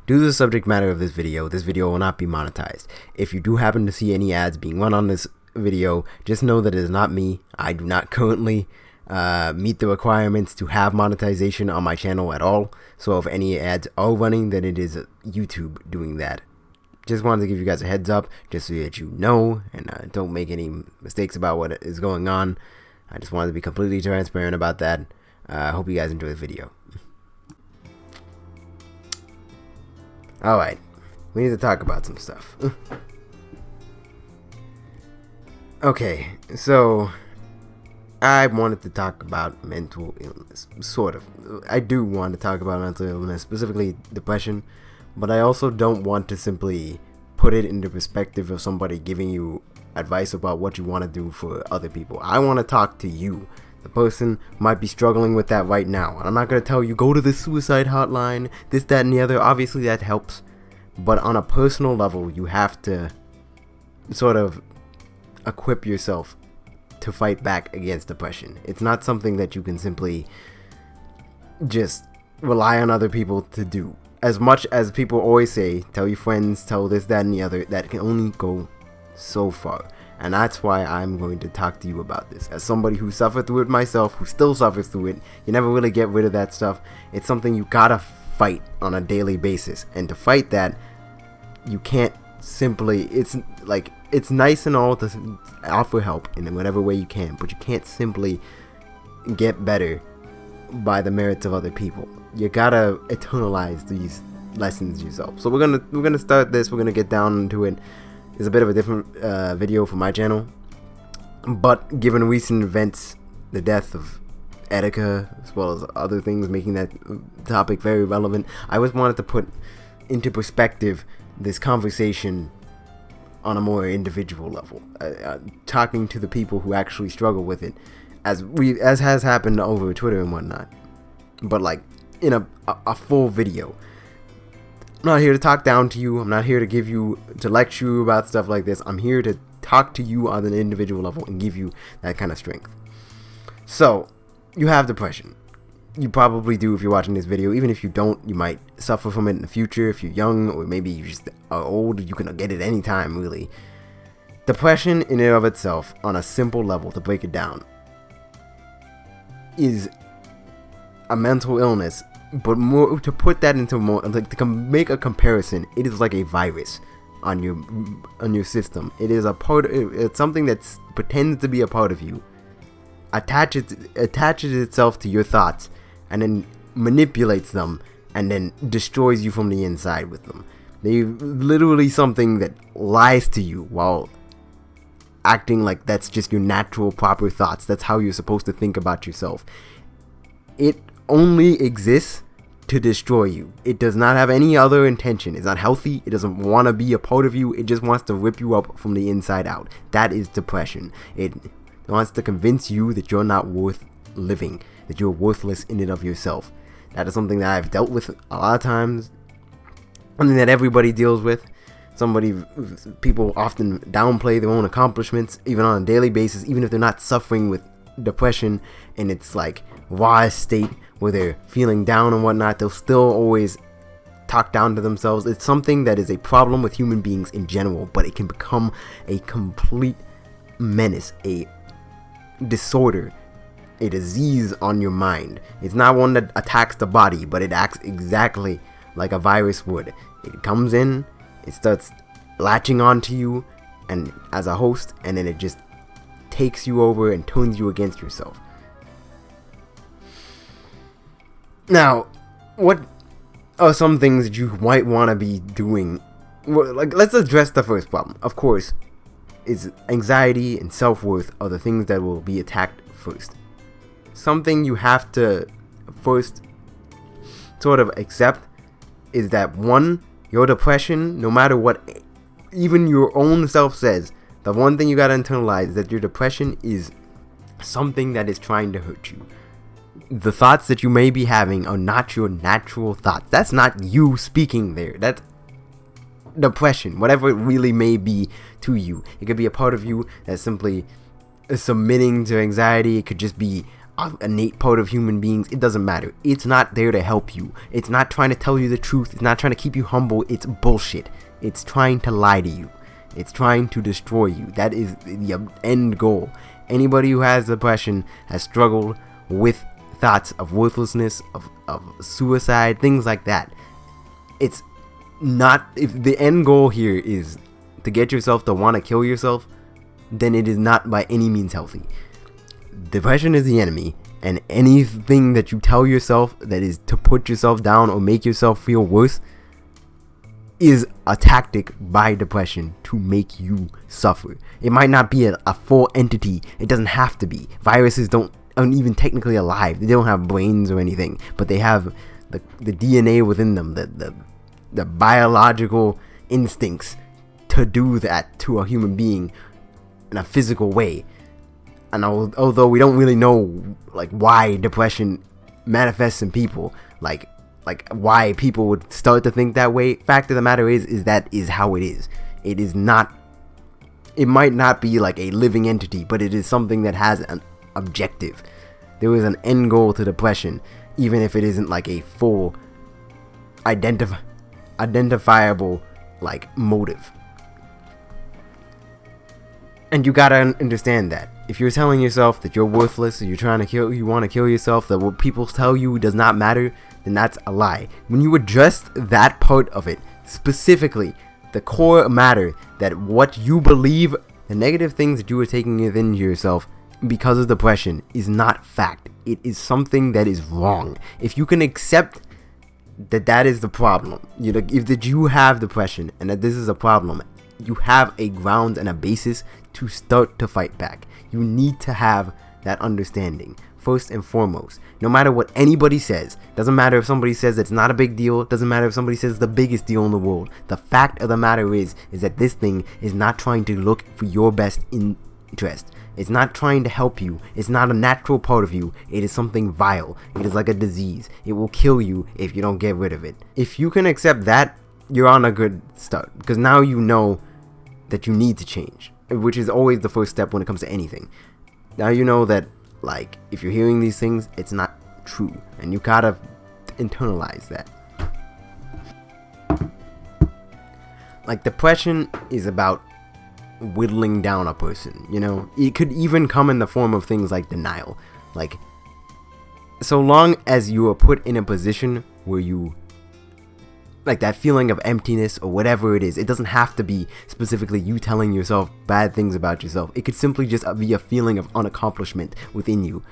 Due to the subject matter of this video will not be monetized. If you do happen to see any ads being run on this video, just know that it is not me. I do not currently meet the requirements to have monetization on my channel at all. So if any ads are running, then it is YouTube doing that. Just wanted to give you guys a heads up, just so that you know, and don't make any mistakes about what is going on. I just wanted to be completely transparent about that. I hope you guys enjoy the video. Alright, we need to talk about some stuff. Okay, so I wanted to talk about mental illness, sort of. I do want to talk about mental illness, specifically depression, but I also don't want to simply put it into perspective of somebody giving you advice about what you want to do for other people. I want to talk to you. The person might be struggling with that right now. And I'm not going to tell you, go to the suicide hotline, this, that, and the other. Obviously, that helps. But on a personal level, you have to sort of equip yourself to fight back against depression. It's not something that you can simply just rely on other people to do. As much as people always say, tell your friends, tell this, that, and the other, that can only go so far. And that's why I'm going to talk to you about this. As somebody who suffered through it myself, who still suffers through it, you never really get rid of that stuff. It's something you gotta fight on a daily basis. And to fight that, you can't simply, it's nice and all to offer help in whatever way you can, but you can't simply get better by the merits of other people. You gotta internalize these lessons yourself. So we're gonna start this. We're gonna get down into it. It's a bit of a different video for my channel, but given recent events, the death of Etika, as well as other things making that topic very relevant, I always wanted to put into perspective this conversation on a more individual level, talking to the people who actually struggle with it, as has happened over Twitter and whatnot, but like in a full video. I'm not here to talk down to you. I'm not here to lecture you about stuff like this. I'm here to talk to you on an individual level and give you that kind of strength. So, you have depression. You probably do if you're watching this video. Even if you don't, you might suffer from it in the future. If you're young, or maybe you just are old, you can get it anytime, really. Depression in and of itself, on a simple level, to break it down, is a mental illness. But more to put that into more, like to make a comparison, it is like a virus on your system. It is it's something that pretends to be a part of you, attaches itself to your thoughts, and then manipulates them, and then destroys you from the inside with them. They literally something that lies to you while acting like that's just your natural, proper thoughts. That's how you're supposed to think about yourself. It only exists to destroy you. It does not have any other intention. It's not healthy. It doesn't want to be a part of you. It just wants to rip you up from the inside out. That is depression. It wants to convince you that you're not worth living, that you're worthless in and of yourself. That is something that I've dealt with a lot of times, something that everybody deals with. People often downplay their own accomplishments, even on a daily basis, even if they're not suffering with depression and it's like raw state where they're feeling down and whatnot. They'll still always talk down to themselves. It's something that is a problem with human beings in general, but it can become a complete menace, a disorder, a disease on your mind. It's not one that attacks the body, but it acts exactly like a virus would. It comes in, it starts latching onto you and as a host, and then it just takes you over and turns you against yourself. Now, what are some things that you might want to be doing? Well, like, let's address the first problem. Of course, is anxiety and self-worth are the things that will be attacked first. Something you have to first sort of accept is that, one, your depression, no matter what even your own self says, the one thing you gotta internalize is that your depression is something that is trying to hurt you. The thoughts that you may be having are not your natural thoughts. That's not you speaking there. That's depression, whatever it really may be to you. It could be a part of you that's simply submitting to anxiety. It could just be an innate part of human beings. It doesn't matter. It's not there to help you. It's not trying to tell you the truth. It's not trying to keep you humble. It's bullshit. It's trying to lie to you. It's trying to destroy you. That is the end goal. Anybody who has depression has struggled with thoughts of worthlessness, of suicide, things like that. It's not, if the end goal here is to get yourself to want to kill yourself, then it is not by any means healthy. Depression is the enemy, and anything that you tell yourself that is to put yourself down or make yourself feel worse is a tactic by depression to make you suffer. It might not be a full entity. It doesn't have to be. Viruses aren't even technically alive. They don't have brains or anything, but they have the DNA within them, the biological instincts to do that to a human being in a physical way. And although we don't really know like why depression manifests in people, like why people would start to think that way, fact of the matter is that is how it is. It is not, it might not be like a living entity, but it is something that has an objective. There is an end goal to depression, even if it isn't like a full identifiable like motive. And you gotta understand that if you're telling yourself that you're worthless, or you want to kill yourself, that what people tell you does not matter, then that's a lie. When you address that part of it, specifically the core matter, that what you believe, the negative things that you are taking within yourself because of depression is not fact. It is something that is wrong. If you can accept that is the problem, if you have depression and that this is a problem, you have a ground and a basis to start to fight back. You need to have that understanding first and foremost. No matter what anybody says, doesn't matter if somebody says it's not a big deal, doesn't matter if somebody says it's the biggest deal in the world. The fact of the matter is that this thing is not trying to look for your best interest. It's not trying to help you. It's not a natural part of you. It is something vile. It is like a disease. It will kill you if you don't get rid of it. If you can accept that, you're on a good start, because now you know that you need to change, which is always the first step when it comes to anything. Now you know that, like, if you're hearing these things, it's not true, and you gotta internalize that. Like, depression is about whittling down a person, it could even come in the form of things like denial. Like, so long as you are put in a position where you, like, that feeling of emptiness or whatever it is, it doesn't have to be specifically you telling yourself bad things about yourself. It could simply just be a feeling of unaccomplishment within you.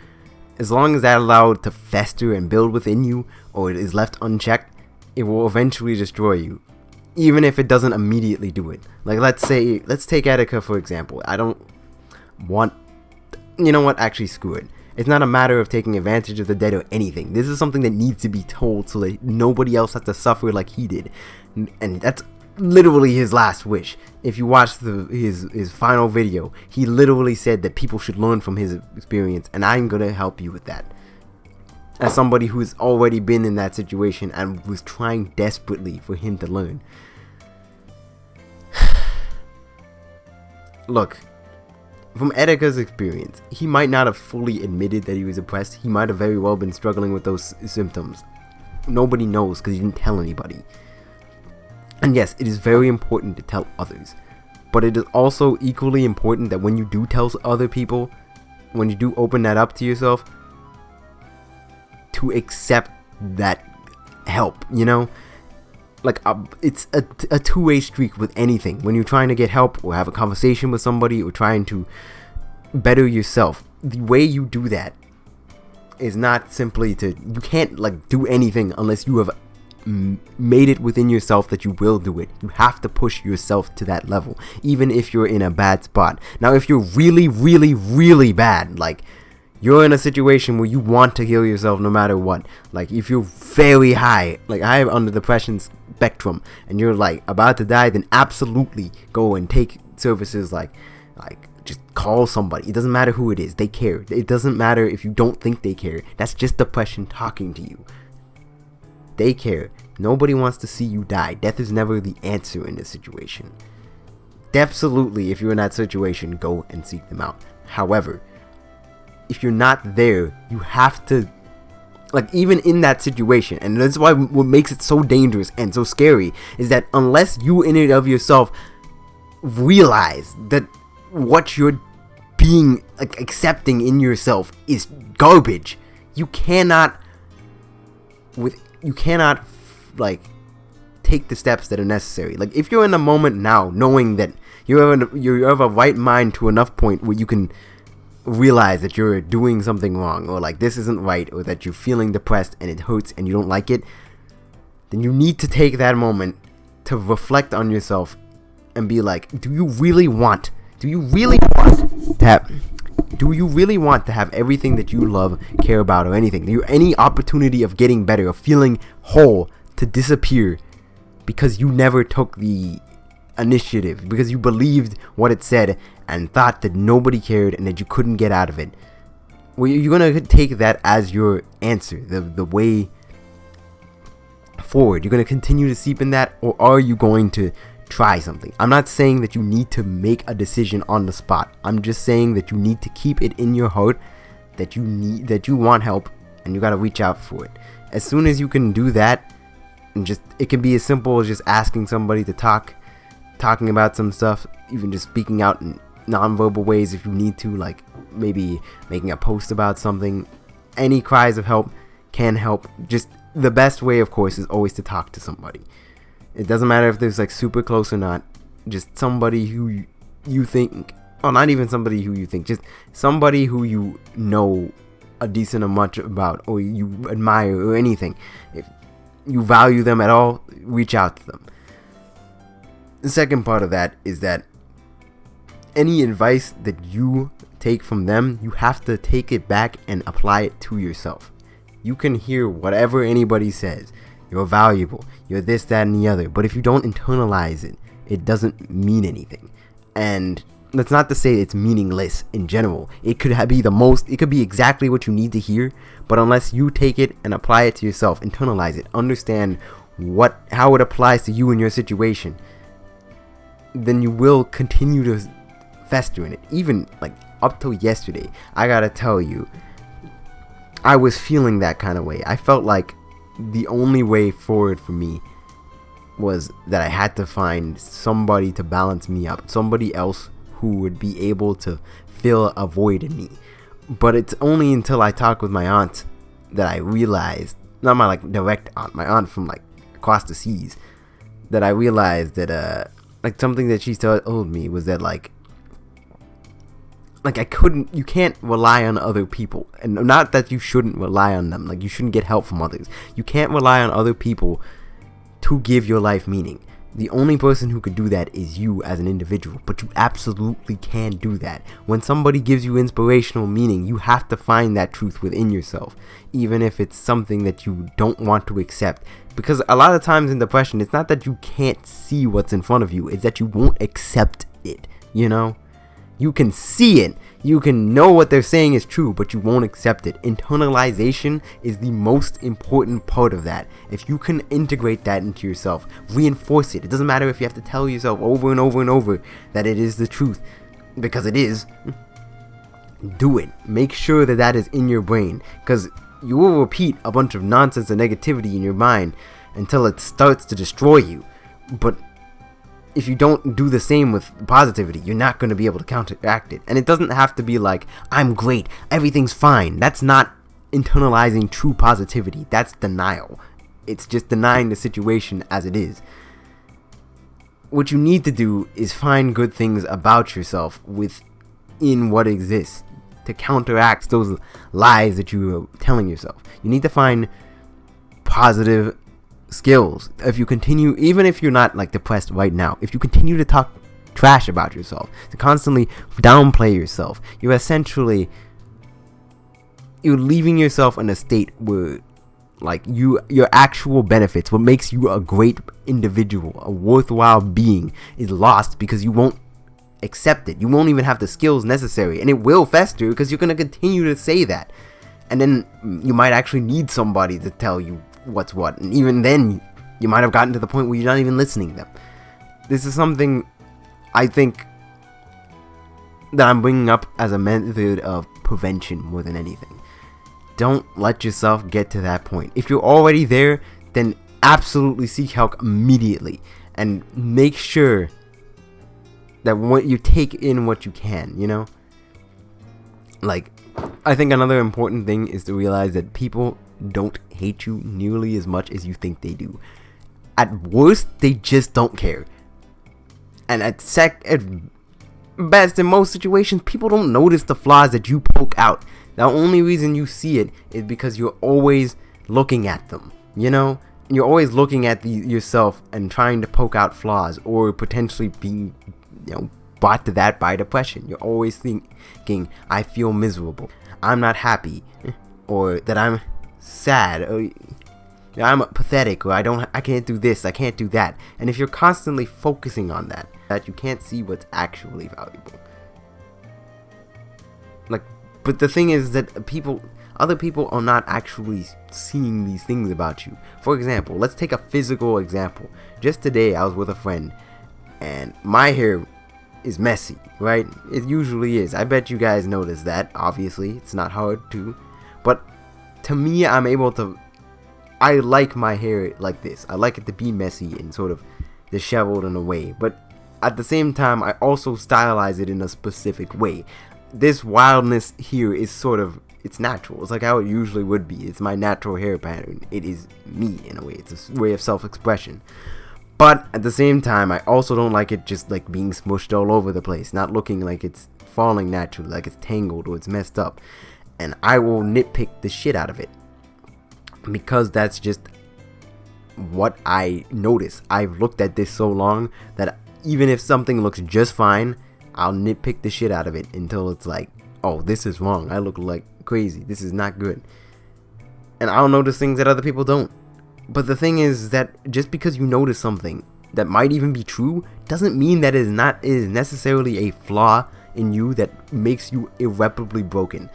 As long as that's allowed to fester and build within you, or it is left unchecked, it will eventually destroy you, even if it doesn't immediately do it. Like, let's take Attica for example. I don't want, actually screw it. It's not a matter of taking advantage of the dead or anything. This is something that needs to be told so that nobody else has to suffer like he did. And that's literally his last wish. If you watch his final video, he literally said that people should learn from his experience, and I'm gonna help you with that. As somebody who's already been in that situation and was trying desperately for him to learn. Look, from Attica's experience, he might not have fully admitted that he was depressed. He might have very well been struggling with those symptoms. Nobody knows because he didn't tell anybody. And yes, it is very important to tell others. But it is also equally important that when you do tell other people, when you do open that up to yourself, to accept that help, Like, it's a two-way streak with anything. When you're trying to get help or have a conversation with somebody or trying to better yourself, the way you do that is not simply you can't, like, do anything unless you have made it within yourself that you will do it. You have to push yourself to that level, even if you're in a bad spot. Now, if you're really, really, really bad, like, you're in a situation where you want to kill yourself no matter what. Like, if you're very high, like I am on the depression spectrum, and you're like about to die, then absolutely go and take services like just call somebody. It doesn't matter who it is. They care. It doesn't matter if you don't think they care. That's just depression talking to you. They care. Nobody wants to see you die. Death is never the answer in this situation. Absolutely, if you're in that situation, go and seek them out. However, if you're not there, you have to, like, even in that situation, and that's why what makes it so dangerous and so scary is that unless you in and of yourself realize that what you're being, like, accepting in yourself is garbage, you cannot like take the steps that are necessary. Like, if you're in a moment now knowing that you have a right mind to enough point where you can realize that you're doing something wrong, or like this isn't right, or that you're feeling depressed and it hurts and you don't like it, then you need to take that moment to reflect on yourself and be like, do you really want to have everything that you love, care about, or anything, any opportunity of getting better, of feeling whole, to disappear because you never took the initiative, because you believed what it said and thought that nobody cared and that you couldn't get out of it? Well, you're gonna take that as your answer, the way forward. You're gonna continue to seep in that, or are you going to try something? I'm not saying that you need to make a decision on the spot. I'm just saying that you need to keep it in your heart that you want help, and you gotta reach out for it. As soon as you can do that, and it can be as simple as just asking somebody to talking about some stuff, even just speaking out in non-verbal ways if you need to, like maybe making a post about something. Any cries of help can help. Just the best way, of course, is always to talk to somebody. It doesn't matter if there's like super close or not, just somebody who you think, or not even somebody who you think, just somebody who you know a decent amount about, or you admire, or anything. If you value them at all, reach out to them. The second part of that is that any advice that you take from them, you have to take it back and apply it to yourself. You can hear whatever anybody says. You're valuable. You're this, that, and the other. But if you don't internalize it, it doesn't mean anything. And that's not to say it's meaningless in general. It could be exactly what you need to hear. But unless you take it and apply it to yourself, internalize it, understand how it applies to you and your situation, then you will continue to fester in it. Even like up till yesterday, I gotta tell you, I was feeling that kind of way. I felt like the only way forward for me was that I had to find somebody to balance me up, somebody else who would be able to fill a void in me. But it's only until I talked with my aunt that I realized, not my like direct aunt, my aunt from like across the seas, that I realized that like something that she told me was that like you can't rely on other people. And not that you shouldn't rely on them, like you shouldn't get help from others. You can't rely on other people to give your life meaning. The only person who could do that is you as an individual, but you absolutely can do that. When somebody gives you inspirational meaning, you have to find that truth within yourself, even if it's something that you don't want to accept. Because a lot of times in depression, it's not that you can't see what's in front of you, it's that you won't accept it, you know? You can see it, you can know what they're saying is true, but you won't accept it. Internalization is the most important part of that. If you can integrate that into yourself, reinforce it. It doesn't matter if you have to tell yourself over and over and over that it is the truth, because it is. Do it. Make sure that that is in your brain, because you will repeat a bunch of nonsense and negativity in your mind until it starts to destroy you. But if you don't do the same with positivity, you're not going to be able to counteract it. And it doesn't have to be like, I'm great, everything's fine. That's not internalizing true positivity. That's denial. It's just denying the situation as it is. What you need to do is find good things about yourself within what exists to counteract those lies that you are telling yourself. You need to find positive skills. If you continue, even if you're not like depressed right now, if you continue to talk trash about yourself, to constantly downplay yourself, you're leaving yourself in a state where like your actual benefits, what makes you a great individual, a worthwhile being, is lost because you won't accept it. You won't even have the skills necessary, and it will fester because you're going to continue to say that. And then you might actually need somebody to tell you what's what, and even then you might have gotten to the point where you're not even listening to them. This is something I think that I'm bringing up as a method of prevention more than anything. Don't let yourself get to that point. If you're already there, then absolutely seek help immediately, and make sure that what you take in what you can, you know? Like, I think another important thing is to realize that people don't hate you nearly as much as you think they do. At worst, they just don't care. And at best, in most situations, people don't notice the flaws that you poke out. The only reason you see it is because you're always looking at them, you know? You're always looking at yourself and trying to poke out flaws, or potentially being, brought to that by depression. You're always thinking, I feel miserable, I'm not happy, or that I'm sad, or I'm pathetic, or I can't do this, I can't do that. And if you're constantly focusing on that you can't see what's actually valuable. But the thing is that other people are not actually seeing these things about you. For example, let's take a physical example. Just today, I was with a friend, and my hair is messy, right? It usually is. I bet you guys notice that. Obviously, it's not hard to. But to me, I like my hair like this. I like it to be messy and sort of disheveled in a way. But at the same time, I also stylize it in a specific way. This wildness here is it's natural. It's like how it usually would be. It's my natural hair pattern. It is me in a way. It's a way of self-expression. But at the same time, I also don't like it just like being smushed all over the place, not looking like it's falling naturally, like it's tangled or it's messed up. And I will nitpick the shit out of it, because that's just what I notice. I've looked at this so long that even if something looks just fine, I'll nitpick the shit out of it until it's like, oh, this is wrong. I look like crazy. This is not good. And I'll notice things that other people don't. But the thing is that just because you notice something that might even be true doesn't mean that it is necessarily a flaw in you that makes you irreparably broken.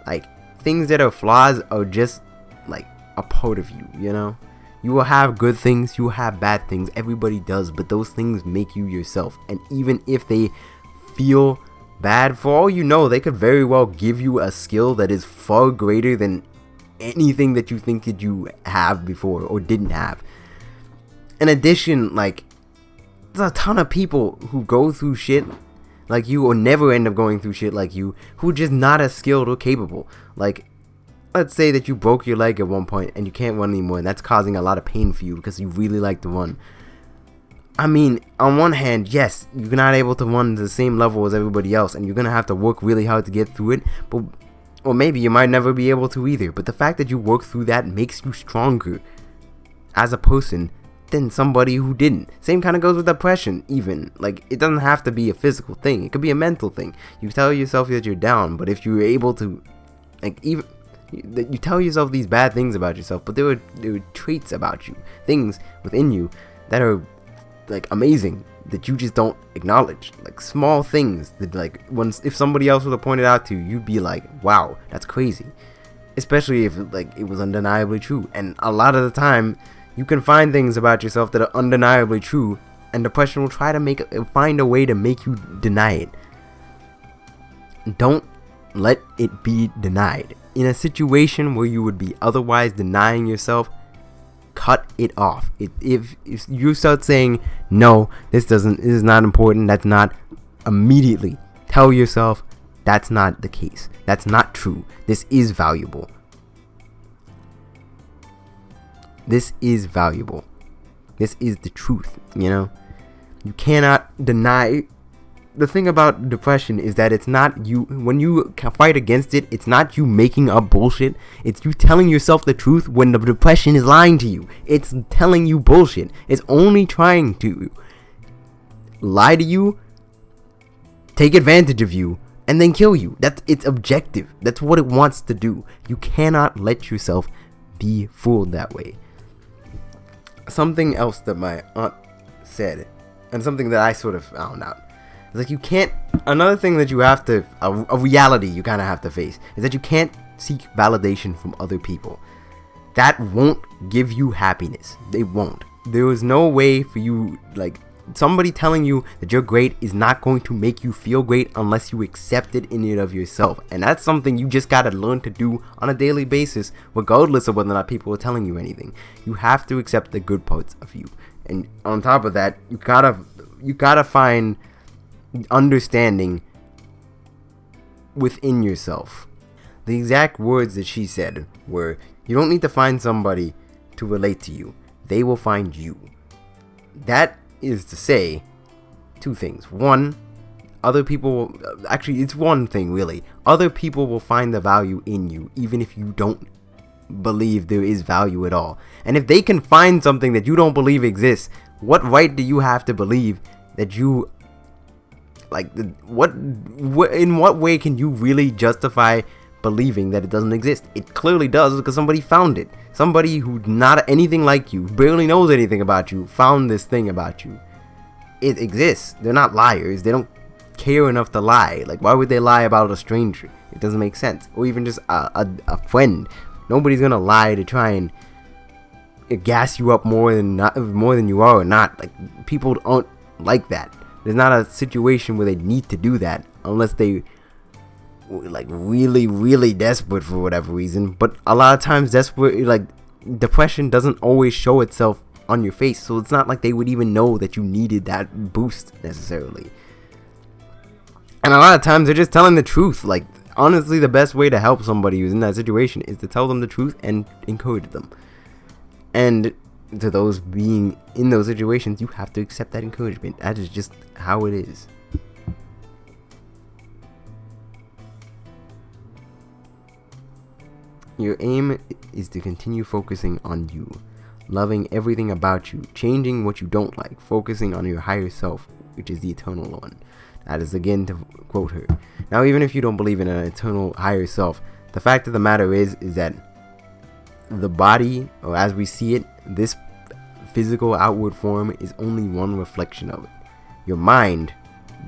Like, things that are flaws are just like a part of you, you know? You will have good things, you will have bad things. Everybody does, but those things make you yourself. And even if they feel bad, for all you know, they could very well give you a skill that is far greater than anything that you think that you have before or didn't have. In addition, like, there's a ton of people who go through shit like you, or never end up going through shit like you, who are just not as skilled or capable. Like, let's say that you broke your leg at one point and you can't run anymore, and that's causing a lot of pain for you because you really like to run. I mean, on one hand, yes, you're not able to run to the same level as everybody else, and you're going to have to work really hard to get through it, or maybe you might never be able to either. But the fact that you work through that makes you stronger as a person than somebody who didn't. Same kind of goes with depression, even. Like, it doesn't have to be a physical thing. It could be a mental thing. You tell yourself that you're down, but if you're able to, like, even you tell yourself these bad things about yourself, but there are traits about you, things within you that are like amazing that you just don't acknowledge. Like, small things that, like, if somebody else would have pointed out to you, you'd be like, wow, that's crazy. Especially if like it was undeniably true. And a lot of the time you can find things about yourself that are undeniably true, and depression will try to find a way to make you deny it. Don't let it be denied. In a situation where you would be otherwise denying yourself, cut it off. If you start saying, no, this is not important, that's not, immediately tell yourself that's not the case. That's not true. This is valuable. This is valuable. This is the truth, you know? You cannot deny. The thing about depression is that it's not you, when you fight against it, it's not you making up bullshit. It's you telling yourself the truth when the depression is lying to you. It's telling you bullshit. It's only trying to lie to you, take advantage of you, and then kill you. That's its objective. That's what it wants to do. You cannot let yourself be fooled that way. Something else that my aunt said, and something that I sort of found out, is like, you can't, another thing that you have to, a reality you kind of have to face, is that you can't seek validation from other people. That won't give you happiness. They won't. There is no way for you, like, somebody telling you that you're great is not going to make you feel great unless you accept it in and of yourself. And that's something you just gotta learn to do on a daily basis, regardless of whether or not people are telling you anything. You have to accept the good parts of you. And on top of that, you gotta find understanding within yourself. The exact words that she said were, you don't need to find somebody to relate to you. They will find you. That is to say two things. One, other people actually, it's one thing really. Other people will find the value in you, even if you don't believe there is value at all. And if they can find something that you don't believe exists, what right do you have to believe that you what in what way can you really justify believing that it doesn't exist? It clearly does, because somebody found it. Somebody who's not anything like you, barely knows anything about you, found this thing about you. It exists. They're not liars. They don't care enough to lie. Like, why would they lie about a stranger? It doesn't make sense. Or even just a friend. Nobody's gonna lie to try and gas you up more than you are or not. Like, people aren't like that. There's not a situation where they need to do that unless they like really desperate for whatever reason. But a lot of times depression doesn't always show itself on your face, so it's not like they would even know that you needed that boost necessarily. And a lot of times they're just telling the truth. Like, honestly, the best way to help somebody who's in that situation is to tell them the truth and encourage them. And to those being in those situations, you have to accept that encouragement. That is just how it is. Your aim is to continue focusing on you, loving everything about you, changing what you don't like, focusing on your higher self, which is the eternal one. That is, again, to quote her. Now, even if you don't believe in an eternal higher self, the fact of the matter is that the body, or as we see it, this physical outward form is only one reflection of it. Your mind,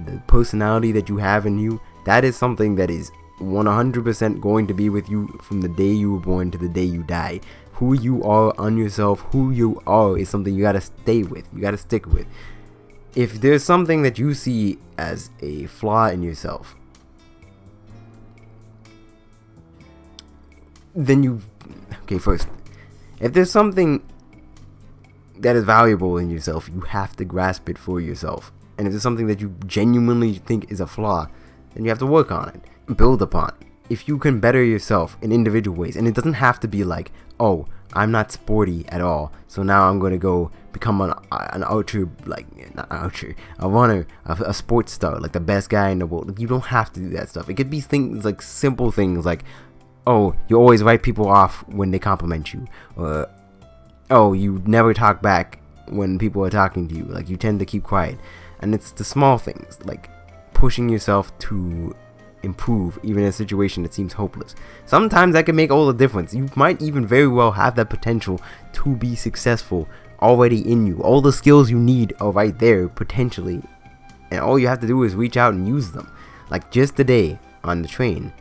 the personality that you have in you, that is something that is 100% going to be with you from the day you were born to the day you die. Who you are on yourself, who you are, is something you gotta stay with, you gotta stick with. If there's something that you see as a flaw in yourself, then first, if there's something that is valuable in yourself, you have to grasp it for yourself. And if there's something that you genuinely think is a flaw, then you have to work on it, build upon it. If you can better yourself in individual ways, and it doesn't have to be like, oh, I'm not sporty at all, so now I'm going to go become an archer, a runner, a sports star, like the best guy in the world. Like, you don't have to do that stuff. It could be things like simple things like, oh, you always write people off when they compliment you, or oh, you never talk back when people are talking to you, like you tend to keep quiet. And it's the small things, like pushing yourself to improve even in a situation that seems hopeless. Sometimes that can make all the difference. You might even very well have that potential to be successful already in you. All the skills you need are right there potentially, and all you have to do is reach out and use them. Like just today on the train,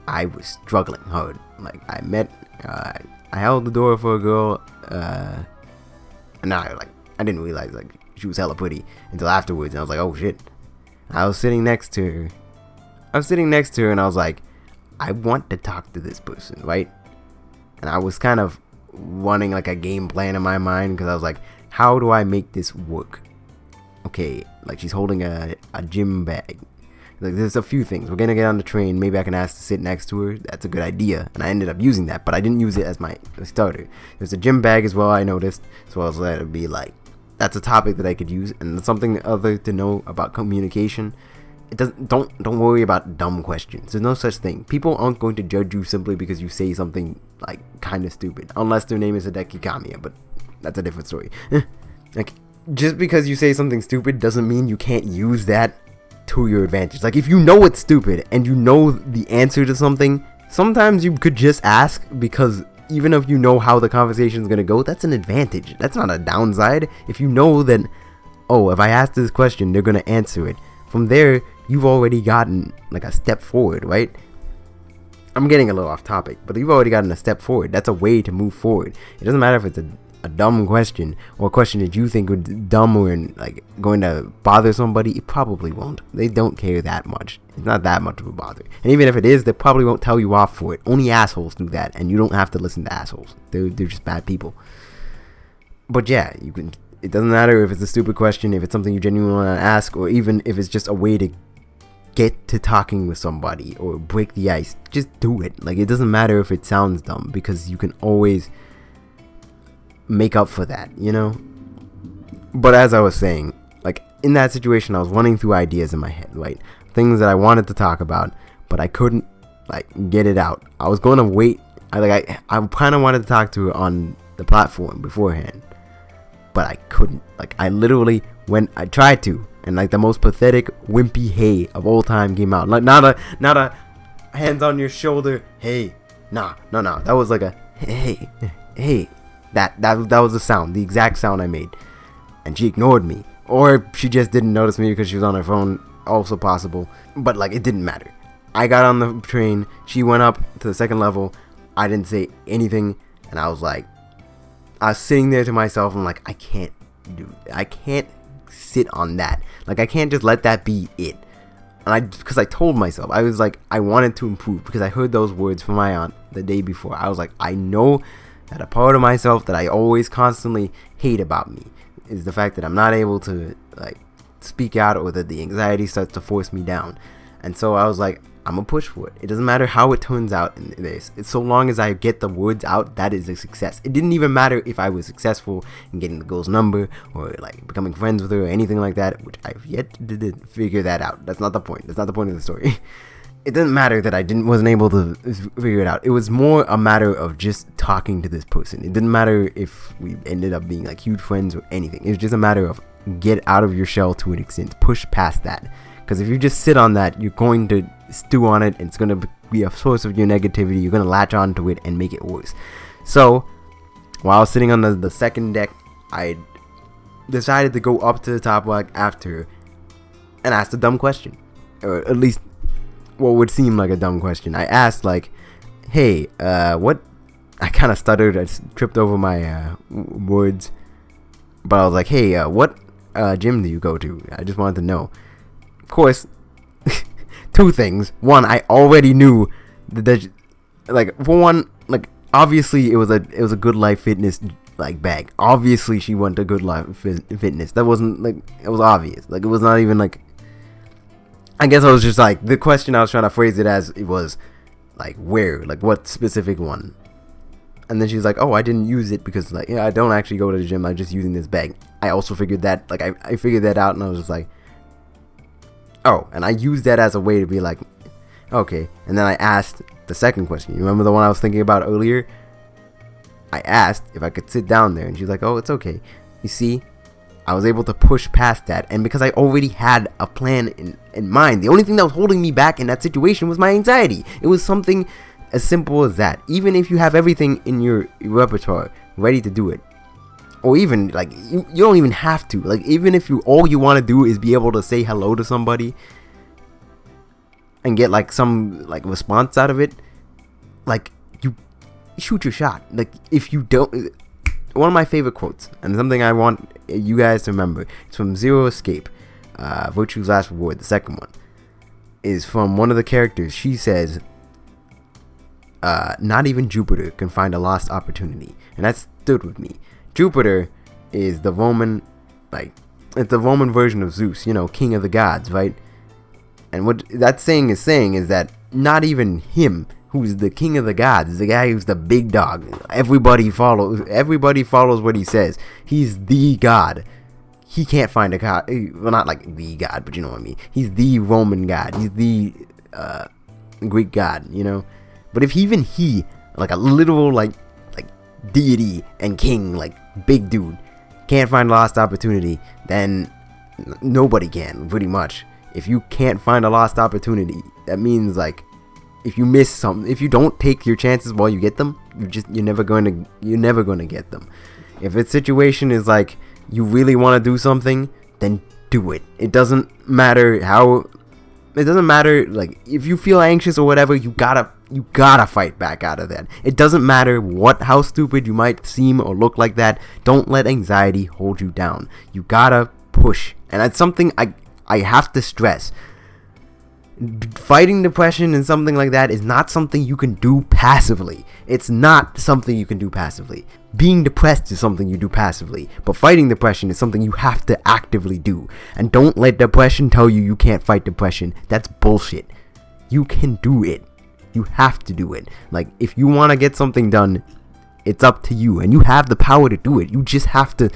I was struggling hard. Like I held the door for a girl, and I didn't realize like she was hella pretty until afterwards, and I was like, oh shit. I was sitting next to her and I was like, I want to talk to this person, right? And I was kind of running like a game plan in my mind, because I was like, how do I make this work? Okay, like she's holding a gym bag. Like, there's a few things. We're gonna get on the train. Maybe I can ask to sit next to her. That's a good idea. And I ended up using that, but I didn't use it as my starter. There's a gym bag as well, I noticed. So I was let it be like, that's a topic that I could use, and it's something other to know about communication. It doesn't. Don't worry about dumb questions. There's no such thing. People aren't going to judge you simply because you say something like kind of stupid, unless their name is Hideki Kamiya, but that's a different story. Like, just because you say something stupid doesn't mean you can't use that to your advantage. Like, if you know it's stupid and you know the answer to something, sometimes you could just ask, because even if you know how the conversation is going to go, that's an advantage. That's not a downside. If you know that, oh, if I ask this question, they're going to answer it. From there, you've already gotten like a step forward, right? I'm getting a little off topic, but you've already gotten a step forward. That's a way to move forward. It doesn't matter if it's a dumb question or a question that you think would dumb or like going to bother somebody, it probably won't. They don't care that much. It's not that much of a bother. And even if it is, they probably won't tell you off for it. Only assholes do that, and you don't have to listen to assholes. They're just bad people. But yeah, you can. It doesn't matter if it's a stupid question, if it's something you genuinely want to ask, or even if it's just a way to get to talking with somebody or break the ice. Just do it. Like, it doesn't matter if it sounds dumb, because you can always make up for that, you know? But as I was saying, like, in that situation, I was running through ideas in my head, right? Things that I wanted to talk about, but I couldn't, like, get it out. I was going to wait. I kind of wanted to talk to her on the platform beforehand, but I couldn't. Like, I literally I tried to, and like the most pathetic wimpy hey of all time came out. Like, not a hands on your shoulder hey. No. That was like a hey. That was the sound, the exact sound I made. And she ignored me, or she just didn't notice me because she was on her phone. Also possible, but like, it didn't matter. I got on the train. She went up to the second level. I didn't say anything, and I was sitting there to myself. I'm like, I can't sit on that. Like, I can't just let that be it. And because I told myself, I was like, I wanted to improve, because I heard those words from my aunt the day before. I was like, I know that a part of myself that I always constantly hate about me is the fact that I'm not able to, like, speak out, or that the anxiety starts to force me down. And so I was like, I'm gonna push for it. It doesn't matter how it turns out in this. It's so long as I get the words out, that is a success. It didn't even matter if I was successful in getting the girl's number, or like becoming friends with her, or anything like that, which I've yet to figure that out. That's not the point. That's not the point of the story. It doesn't matter that I wasn't able to figure it out. It was more a matter of just talking to this person. It didn't matter if we ended up being like huge friends or anything. It was just a matter of get out of your shell to an extent. Push past that. Because if you just sit on that, you're going to stew on it, and it's going to be a source of your negativity. You're going to latch onto it and make it worse. So, while I was sitting on the second deck, I decided to go up to the top block after and ask a dumb question. Or at least what would seem like a dumb question. I asked, like, hey, what? I kind of stuttered. I tripped over my words. But I was like, hey, what gym do you go to? I just wanted to know. Of course, two things. One, I already knew that, like, for one, like, obviously it was a Good Life Fitness like bag. Obviously she went to Good Life Fitness. That wasn't like, it was obvious. Like, it was not even like, I guess I was just like, the question I was trying to phrase it as, it was like, where, like, what specific one? And then she's like, oh, I didn't use it because, like, yeah, I don't actually go to the gym. I'm just using this bag. I also figured that, like, I figured that out, and I was just like, oh, and I used that as a way to be like, okay. And then I asked the second question. You remember the one I was thinking about earlier? I asked if I could sit down there, and she's like, oh, it's okay. You see, I was able to push past that, and because I already had a plan in mind, the only thing that was holding me back in that situation was my anxiety. It was something as simple as that. Even if you have everything in your repertoire ready to do it, or even, like, you don't even have to. Like, even if all you want to do is be able to say hello to somebody and get, like, some, like, response out of it, like, you shoot your shot. Like, if you don't... One of my favorite quotes, and something I want you guys to remember, it's from Zero Escape, Virtue's Last Reward, the second one, is from one of the characters. She says, not even Jupiter can find a lost opportunity. And that stood with me. Jupiter is the Roman, like, it's the Roman version of Zeus, you know, king of the gods, right? And what that saying is that not even him, who's the king of the gods, is the guy who's the big dog. Everybody follows what he says. He's the god. He can't find a god. Well, not like the god, but you know what I mean. He's the Roman god. He's the Greek god, you know? But if even he, like a literal, like deity and king, like big dude, can't find a lost opportunity, then nobody can, pretty much. If you can't find a lost opportunity, that means, like, if you miss something, if you don't take your chances while you get them, you're never going to get them. If a situation is like, you really want to do something, then do it. It doesn't matter how It doesn't matter, like, if you feel anxious or whatever, you gotta fight back out of that. It doesn't matter how stupid you might seem or look like that. Don't let anxiety hold you down. You gotta push. And that's something I have to stress. Fighting depression and something like that is not something you can do passively. It's not something you can do passively. Being depressed is something you do passively, but fighting depression is something you have to actively do. And don't let depression tell you can't fight depression. That's bullshit. You can do it. You have to do it. Like, if you want to get something done, it's up to you, and you have the power to do it. You just have to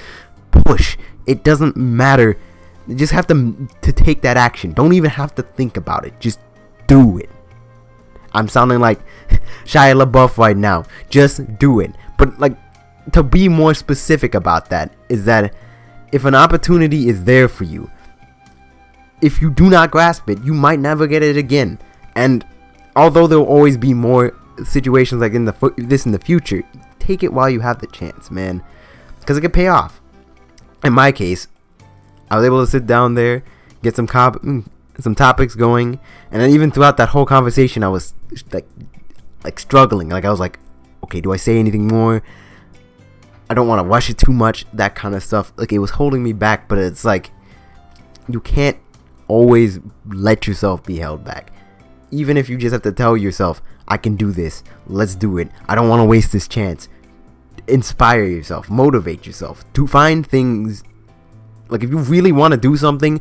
push. It doesn't matter. You just have to take that action. Don't even have to think about it. Just do it. I'm sounding like Shia LaBeouf right now. Just do it. But, like, to be more specific about that is that if an opportunity is there for you, if you do not grasp it, you might never get it again. And although there will always be more situations like this in the future, take it while you have the chance, man, because it can pay off. In my case, I was able to sit down there, get some topics going, and then even throughout that whole conversation, I was like struggling. Like, I was like, okay, do I say anything more? I don't want to rush it too much, that kind of stuff. Like, it was holding me back, but it's like, you can't always let yourself be held back. Even if you just have to tell yourself, I can do this, let's do it, I don't want to waste this chance. Inspire yourself, motivate yourself to find things. Like, if you really want to do something,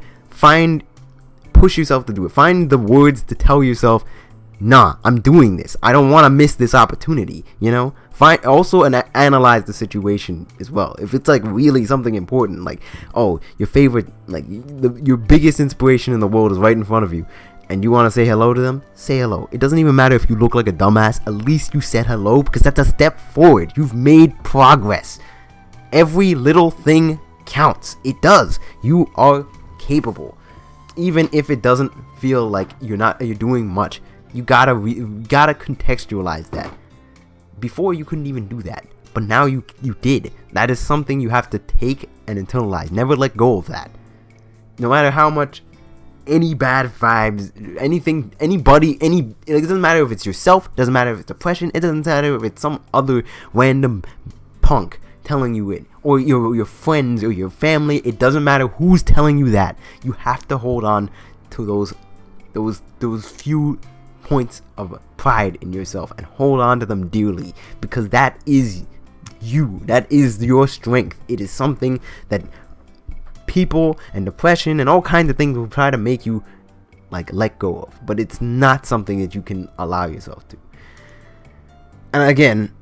push yourself to do it. Find the words to tell yourself, nah, I'm doing this, I don't want to miss this opportunity, you know? Analyze the situation as well. If it's like really something important, like, oh, your favorite, like your biggest inspiration in the world is right in front of you, and you want to say hello to them, say hello. It doesn't even matter if you look like a dumbass. At least you said hello, because that's a step forward. You've made progress. Every little thing counts. It does. You are capable. Even if it doesn't feel like you're doing much, you gotta contextualize that. Before, you couldn't even do that, but now you did. That is something you have to take and internalize. Never let go of that. No matter how much any bad vibes, anything, anybody, it doesn't matter if it's yourself, it doesn't matter if it's depression, it doesn't matter if it's some other random punk telling you it, or your friends or your family. It doesn't matter who's telling you that. You have to hold on to those few points of pride in yourself and hold on to them dearly, because that is you. That is your strength. It is something that people and depression and all kinds of things will try to make you like let go of, but it's not something that you can allow yourself to. And again,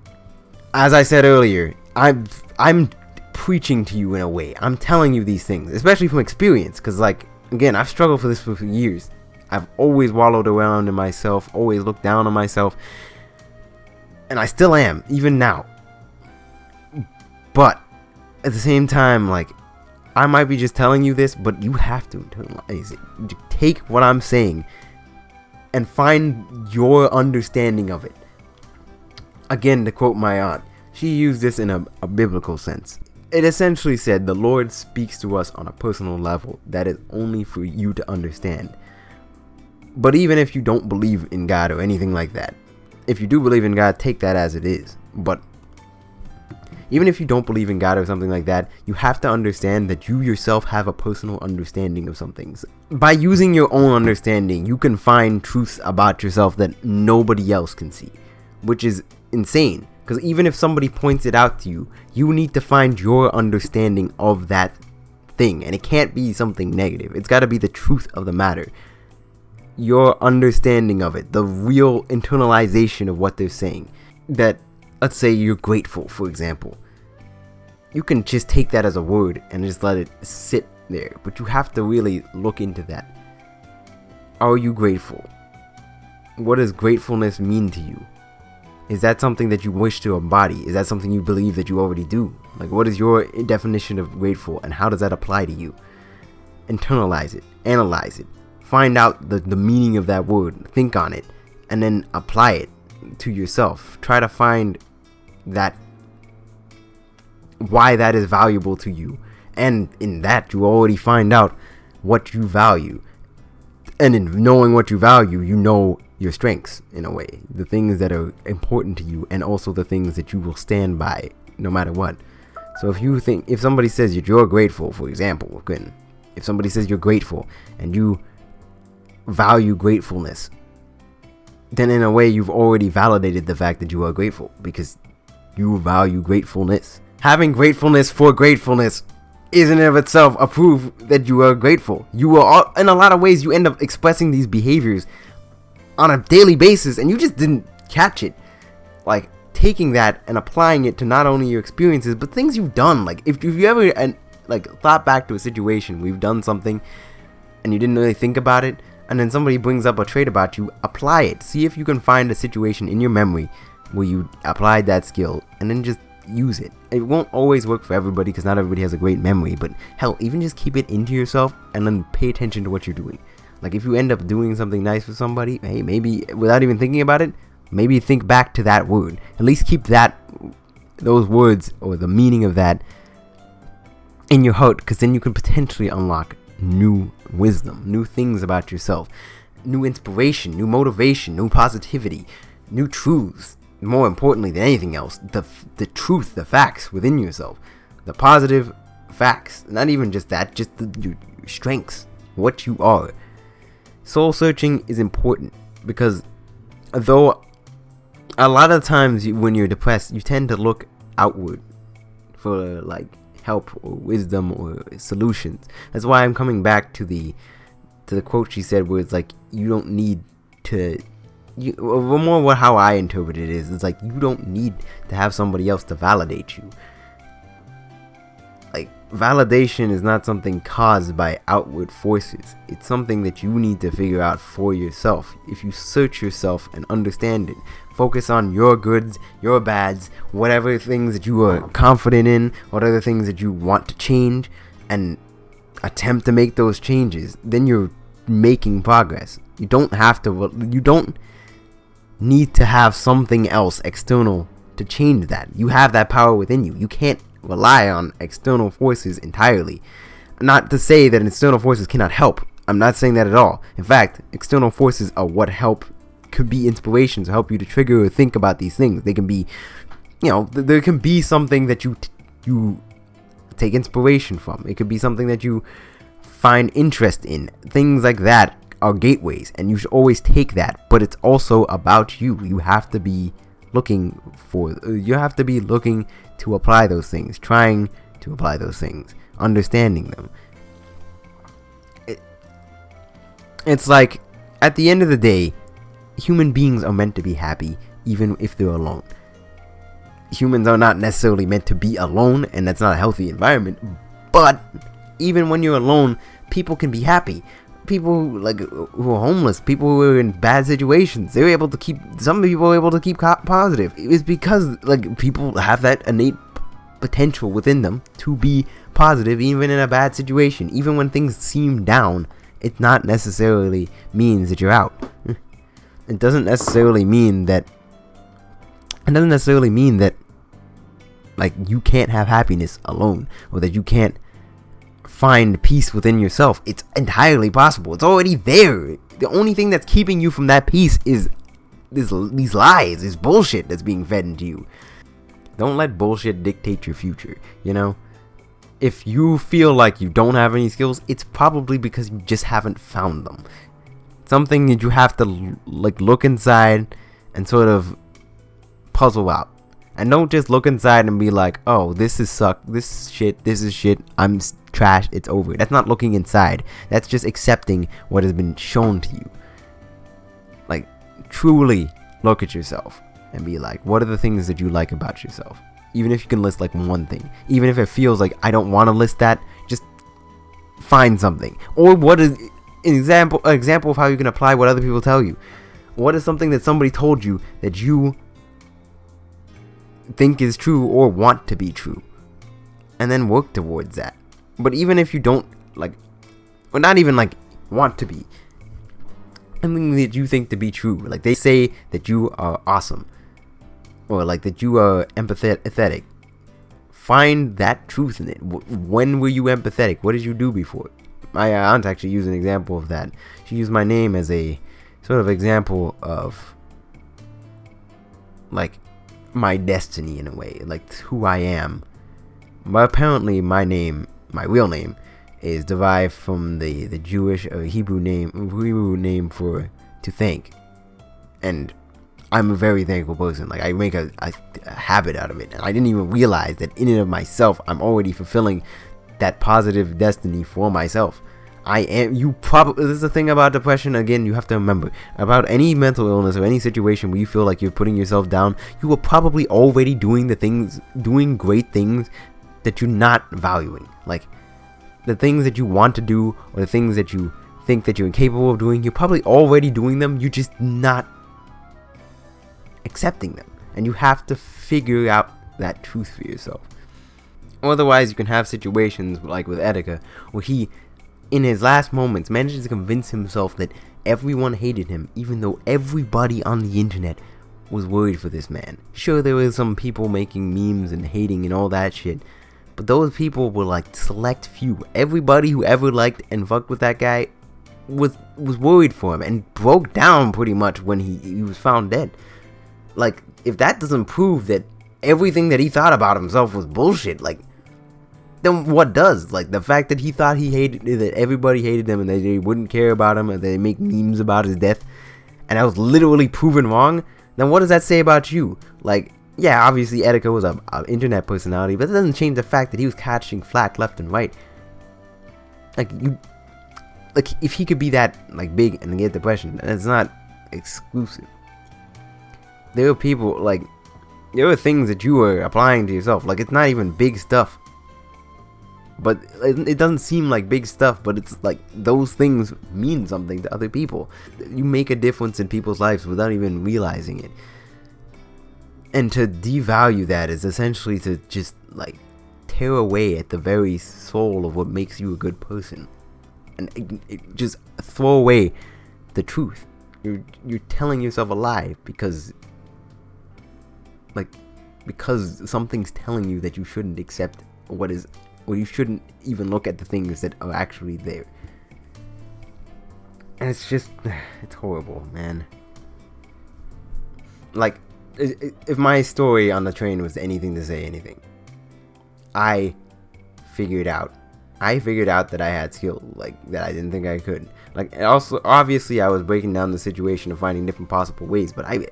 as I said earlier, I'm preaching to you in a way. I'm telling you these things, especially from experience, because, like, again, I've struggled for this for years. I've always wallowed around in myself, always looked down on myself, and I still am, even now. But at the same time, like, I might be just telling you this, but you have to internalize it. Take what I'm saying and find your understanding of it. Again, to quote my aunt, she used this in a biblical sense. It essentially said, the Lord speaks to us on a personal level that is only for you to understand. But even if you don't believe in God or anything like that, if you do believe in God, take that as it is. But even if you don't believe in God or something like that, you have to understand that you yourself have a personal understanding of some things. By using your own understanding, you can find truths about yourself that nobody else can see, which is insane. Because even if somebody points it out to you, you need to find your understanding of that thing. And it can't be something negative. It's got to be the truth of the matter. Your understanding of it, the real internalization of what they're saying. That, let's say you're grateful, for example. You can just take that as a word and just let it sit there. But you have to really look into that. Are you grateful? What does gratefulness mean to you? Is that something that you wish to embody? Is that something you believe that you already do? Like, what is your definition of grateful, and how does that apply to you? Internalize it. Analyze it. Find out the meaning of that word. Think on it. And then apply it to yourself. Try to find that, why that is valuable to you. And in that, you already find out what you value. And in knowing what you value, you know your strengths in a way, the things that are important to you, and also the things that you will stand by no matter what. So if somebody says you're grateful, for example, if somebody says you're grateful and you value gratefulness, then in a way you've already validated the fact that you are grateful because you value gratefulness. Having gratefulness for gratefulness is in and of itself a proof that you are grateful. You are, in a lot of ways, you end up expressing these behaviors on a daily basis and you just didn't catch it. Like, taking that and applying it to not only your experiences but things you've done. Like, if you ever thought back to a situation where you've done something and you didn't really think about it, and then somebody brings up a trait about you, apply it. See if you can find a situation in your memory where you applied that skill, and then just use it. It won't always work for everybody because not everybody has a great memory, but hell, even just keep it into yourself and then pay attention to what you're doing. Like, if you end up doing something nice for somebody, hey, maybe without even thinking about it, maybe think back to that word. At least keep those words or the meaning of that in your heart, because then you can potentially unlock new wisdom, new things about yourself, new inspiration, new motivation, new positivity, new truths. More importantly than anything else, the truth, the facts within yourself, the positive facts. Not even just that, just your strengths, what you are. Soul searching is important because though a lot of times when you're depressed, you tend to look outward for help or wisdom or solutions. That's why I'm coming back to the quote she said, where it's like, you don't need to. How I interpret it is, it's like, you don't need to have somebody else to validate you. Like, validation is not something caused by outward forces. It's something that you need to figure out for yourself. If you search yourself and understand it, focus on your goods, your bads, whatever things that you are confident in, whatever things that you want to change, and attempt to make those changes, then you're making progress. You don't need to have something else external to change that. You have that power within you. You can't rely on external forces entirely. Not to say that external forces cannot help. I'm not saying that at all. In fact, external forces are what help. Could be inspirations to help you to trigger or think about these things. They can be, there can be something that you take inspiration from. It could be something that you find interest in. Things like that are gateways, and you should always take that. But it's also about you. You have to be looking to apply those things, trying to apply those things, understanding them. It's like, at the end of the day, human beings are meant to be happy even if they're alone. Humans are not necessarily meant to be alone, and that's not a healthy environment. But even when you're alone, people can be happy. People who are homeless, people who are in bad situations, some people are able to keep positive. It's because people have that innate potential within them to be positive even in a bad situation. Even when things seem down, it not necessarily means that you're out. It doesn't necessarily mean that you can't have happiness alone, or that you can't find peace within yourself. It's entirely possible. It's already there. The only thing that's keeping you from that peace is these lies, this bullshit that's being fed into you. Don't let bullshit dictate your future, If you feel like you don't have any skills, it's probably because you just haven't found them. Something that you have to look inside and sort of puzzle out. And don't just look inside and be like, oh, this is shit, I'm trash, it's over. That's not looking inside. That's just accepting what has been shown to you. Truly look at yourself and be like, what are the things that you like about yourself? Even if you can list one thing. Even if it feels like I don't want to list that, just find something. Or what is an example of how you can apply what other people tell you. What is something that somebody told you that you think is true or want to be true, and then work towards that. But even if you don't or not even want to be, something that you think to be true, they say that you are awesome, or that you are empathetic. Find that truth in it. When were you empathetic? What did you do before? my aunt actually used an example of that. She used my name as a sort of example of like my destiny in a way, like who I am. But apparently my real name, is derived from the Jewish or Hebrew name for to thank. And I'm a very thankful person. Like, I make a habit out of it. And I didn't even realize that in and of myself, I'm already fulfilling that positive destiny for myself. This is the thing about depression. Again, you have to remember, about any mental illness or any situation where you feel like you're putting yourself down, you are probably already doing great things that you're not valuing. Like, the things that you want to do, or the things that you think that you're incapable of doing, you're probably already doing them. You're just not accepting them. And you have to figure out that truth for yourself. Otherwise, you can have situations like with Etika, where he, in his last moments, manages to convince himself that everyone hated him, even though everybody on the internet was worried for this man. Sure, there were some people making memes and hating and all that shit, but those people were like select few. Everybody who ever liked and fucked with that guy was worried for him and broke down pretty much when he was found dead. Like, if that doesn't prove that everything that he thought about himself was bullshit, like, then what does? Like, the fact that he thought that everybody hated him and that they wouldn't care about him and they make memes about his death, and that was literally proven wrong, then what does that say about you? Like, yeah, obviously Etika was an internet personality, but it doesn't change the fact that he was catching flack left and right. Like, if he could be that, like, big and get depression, then it's not exclusive. There are people, like, there are things that you are applying to yourself. Like, it's not even big stuff. But it doesn't seem like big stuff, but it's like those things mean something to other people. You make a difference in people's lives without even realizing it. And to devalue that is essentially to just like tear away at the very soul of what makes you a good person. And just throw away the truth. You're telling yourself a lie because something's telling you that you shouldn't accept what is, or you shouldn't even look at the things that are actually there. And it's just, it's horrible, man. Like, if my story on the train was anything to say anything, I figured out that I had skill, like, that I didn't think I could. Like, also, obviously, I was breaking down the situation and finding different possible ways, but I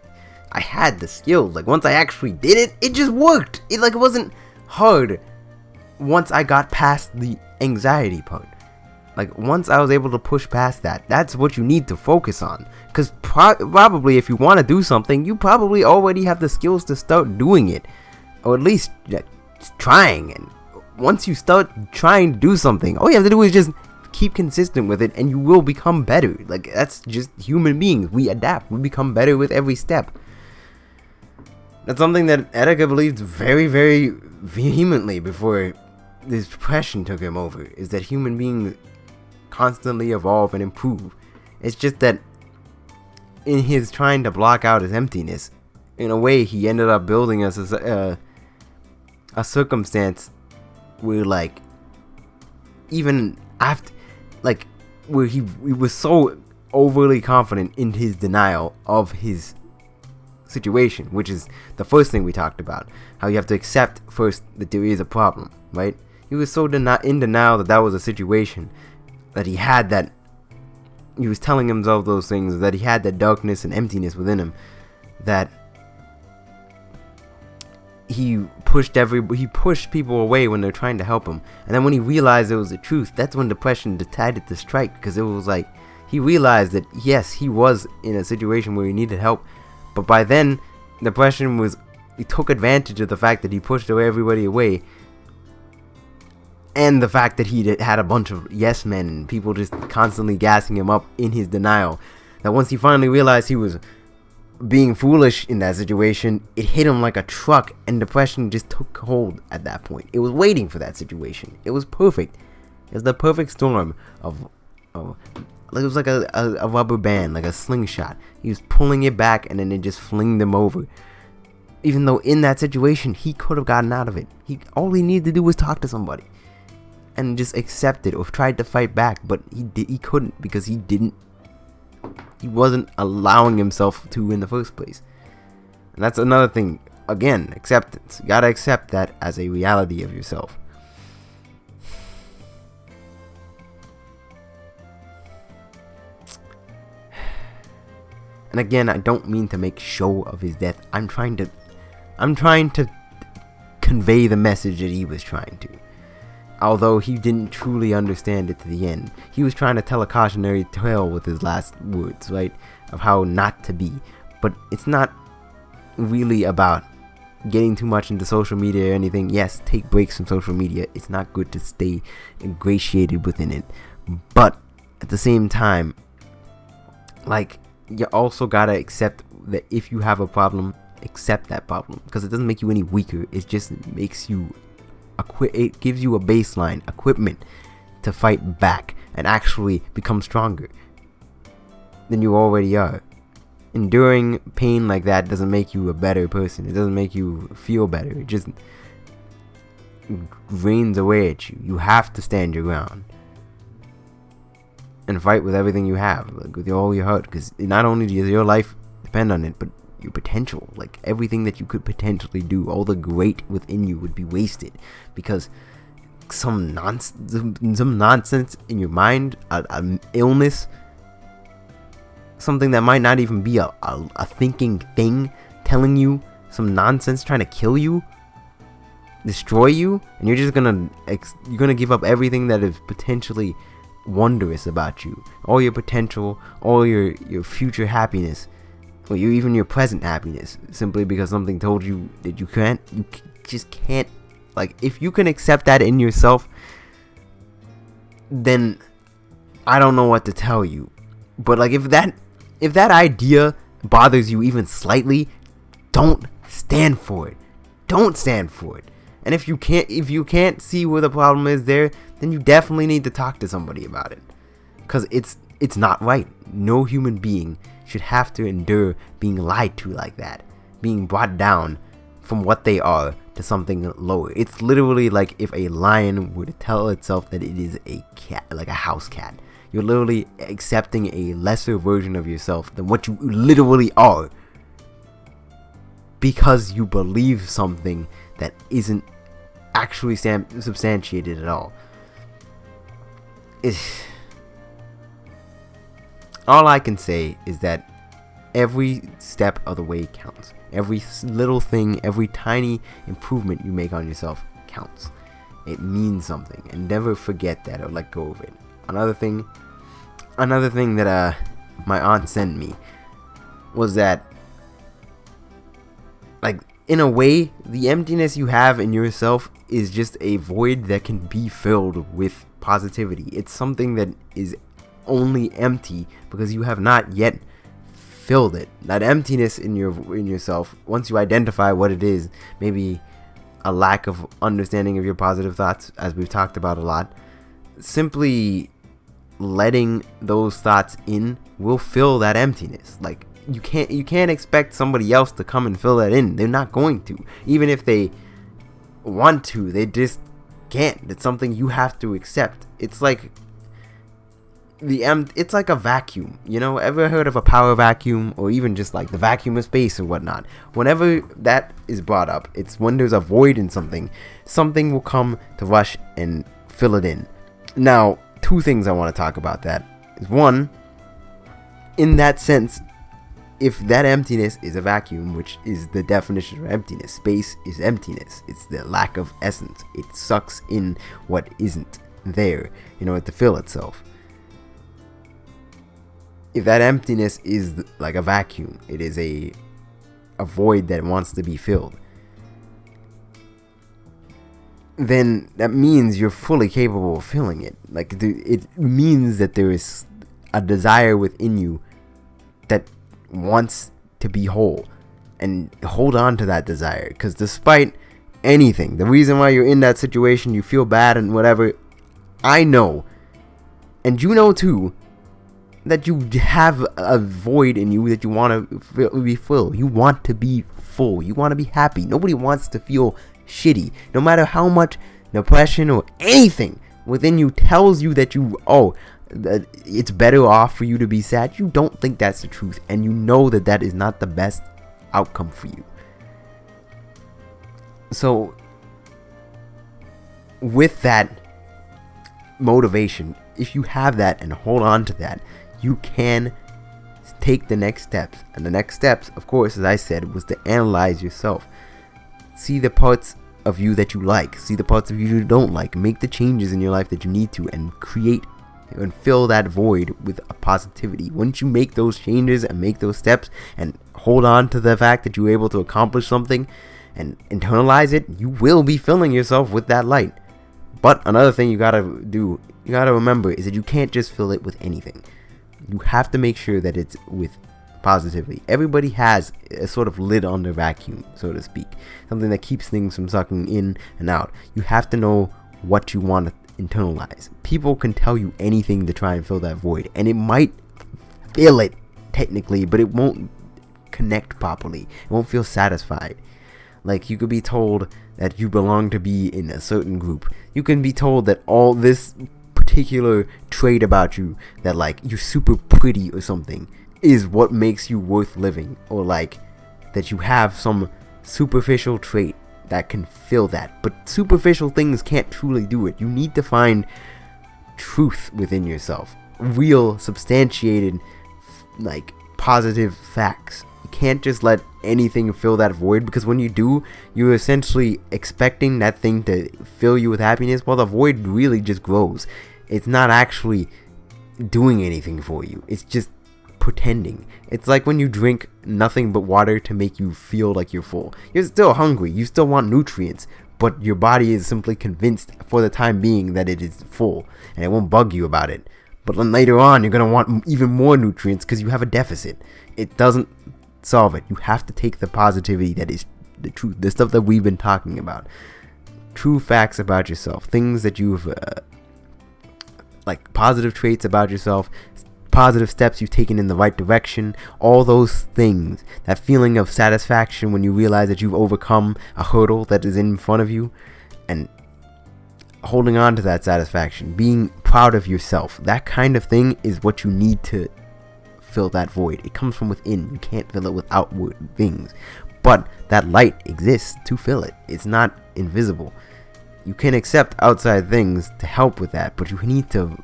had the skills. Like, once I actually did it, it just worked. It wasn't hard once I got past the anxiety part. Like, once I was able to push past that, that's what you need to focus on. Because probably if you want to do something, you probably already have the skills to start doing it. Or at least trying. And once you start trying to do something, all you have to do is just keep consistent with it and you will become better. Like, that's just human beings. We adapt. We become better with every step. That's something that Etika believed very, very vehemently before this depression took him over, is that human beings constantly evolve and improve. It's just that in his trying to block out his emptiness, in a way he ended up building us a circumstance where, like, even after, like, where he was so overly confident in his denial of his situation, which is the first thing we talked about, how you have to accept first that there is a problem, right? He was so in denial that was a situation, that he was telling himself those things, that he had that darkness and emptiness within him, that he pushed people away when they're trying to help him. And then when he realized it was the truth, that's when depression decided to strike, because it was like he realized that yes, he was in a situation where he needed help, but by then depression he took advantage of the fact that he pushed everybody away, and the fact that he had a bunch of yes men and people just constantly gassing him up in his denial, that once he finally realized he was being foolish in that situation, it hit him like a truck, and depression just took hold at that point. It was waiting for that situation. It was perfect. It was the perfect storm of it was like a rubber band, like a slingshot. He was pulling it back and then it just flinged him over. Even though in that situation he could have gotten out of it. All he needed to do was talk to somebody. and just accepted or tried to fight back, but he couldn't, because he wasn't allowing himself to in the first place. And that's another thing. Again, acceptance. You gotta accept that as a reality of yourself. And again, I don't mean to make show of his death. I'm trying to convey the message that he was trying to. Although he didn't truly understand it to the end. He was trying to tell a cautionary tale with his last words, right? Of how not to be. But it's not really about getting too much into social media or anything. Yes, take breaks from social media. It's not good to stay ingratiated within it. But at the same time, like, you also gotta accept that if you have a problem, accept that problem, because it doesn't make you any weaker. It just makes you it gives you a baseline equipment to fight back and actually become stronger than you already are. Enduring pain like that doesn't make you a better person. It doesn't make you feel better. It just rains away at you. You have to stand your ground and fight with everything you have, like with all your heart, because not only does your life depend on it, but your potential, like everything that you could potentially do, all the great within you would be wasted because some nonsense in your mind, an illness, something that might not even be a thinking thing, telling you some nonsense, trying to kill you, destroy you, and you're just gonna give up everything that is potentially wondrous about you, all your potential, all your future happiness, or even your present happiness, simply because something told you that you just can't. Like, if you can accept that in yourself, then I don't know what to tell you. But like, if that idea bothers you even slightly, don't stand for it. Don't stand for it. And if you can't see where the problem is there, then you definitely need to talk to somebody about it, because it's not right. No human being should have to endure being lied to like that, being brought down from what they are to something lower. It's literally like if a lion were to tell itself that it is a cat, like a house cat. You're literally accepting a lesser version of yourself than what you literally are, because you believe something that isn't actually substantiated at all. All I can say is that every step of the way counts. Every little thing, every tiny improvement you make on yourself counts. It means something, and never forget that or let go of it. Another thing that my aunt sent me was that, like, in a way, the emptiness you have in yourself is just a void that can be filled with positivity. It's something that is only empty because you have not yet filled it. That emptiness in yourself, once you identify what it is, maybe a lack of understanding of your positive thoughts, as we've talked about a lot, simply letting those thoughts in will fill that emptiness. Like, you can't expect somebody else to come and fill that in. They're not going to. Even if they want to, they just can't. It's something you have to accept. It's like it's like a vacuum. You know, ever heard of a power vacuum, or even just like the vacuum of space or whatnot? Whenever that is brought up, it's when there's a void in something will come to rush and fill it in. Now, two things I want to talk about that is, one, in that sense, if that emptiness is a vacuum, which is the definition of emptiness, space is emptiness. It's the lack of essence. It sucks in what isn't there in order to fill itself. If that emptiness is like a vacuum, it is a void that wants to be filled, then that means you're fully capable of filling it. Like, it means that there is a desire within you that wants to be whole, and hold on to that desire, because despite anything, the reason why you're in that situation, you feel bad and whatever, I know, and you know too, that you have a void in you that you want to be filled. You want to be full. You want to be happy. Nobody wants to feel shitty, no matter how much depression or anything within you tells you that it's better off for you to be sad, you don't think that's the truth, and you know that that is not the best outcome for you. So with that motivation, if you have that and hold on to that, you can take the next steps. And the next steps, of course, as I said, was to analyze yourself. See the parts of you that you like, see the parts of you you don't like, make the changes in your life that you need to, and create and fill that void with a positivity. Once you make those changes and make those steps and hold on to the fact that you were able to accomplish something and internalize it, you will be filling yourself with that light. But another thing you gotta remember, is that you can't just fill it with anything. You have to make sure that it's with positivity. Everybody has a sort of lid on their vacuum, so to speak, something that keeps things from sucking in and out. You have to know what you want to internalize. People can tell you anything to try and fill that void, and it might fill it technically, but it won't connect properly. It won't feel satisfied. Like, you could be told that you belong to be in a certain group. You can be told that all this particular trait about you, that like you're super pretty or something, is what makes you worth living, or like that you have some superficial trait that can fill that. But superficial things can't truly do it. You need to find truth within yourself, real substantiated like positive facts. You can't just let anything fill that void, because when you do, you're essentially expecting that thing to fill you with happiness, while the void really just grows. It's not actually doing anything for you. It's just pretending. It's like when you drink nothing but water to make you feel like you're full. You're still hungry. You still want nutrients, but your body is simply convinced for the time being that it is full, and it won't bug you about it. But then later on, you're going to want even more nutrients because you have a deficit. It doesn't solve it. You have to take the positivity that is the truth, the stuff that we've been talking about, true facts about yourself, things that you've like positive traits about yourself, positive steps you've taken in the right direction, all those things, that feeling of satisfaction when you realize that you've overcome a hurdle that is in front of you, and holding on to that satisfaction, being proud of yourself. That kind of thing is what you need to fill that void. It comes from within. You can't fill it with outward things, but that light exists to fill it. It's not invisible. You can accept outside things to help with that, but you need to,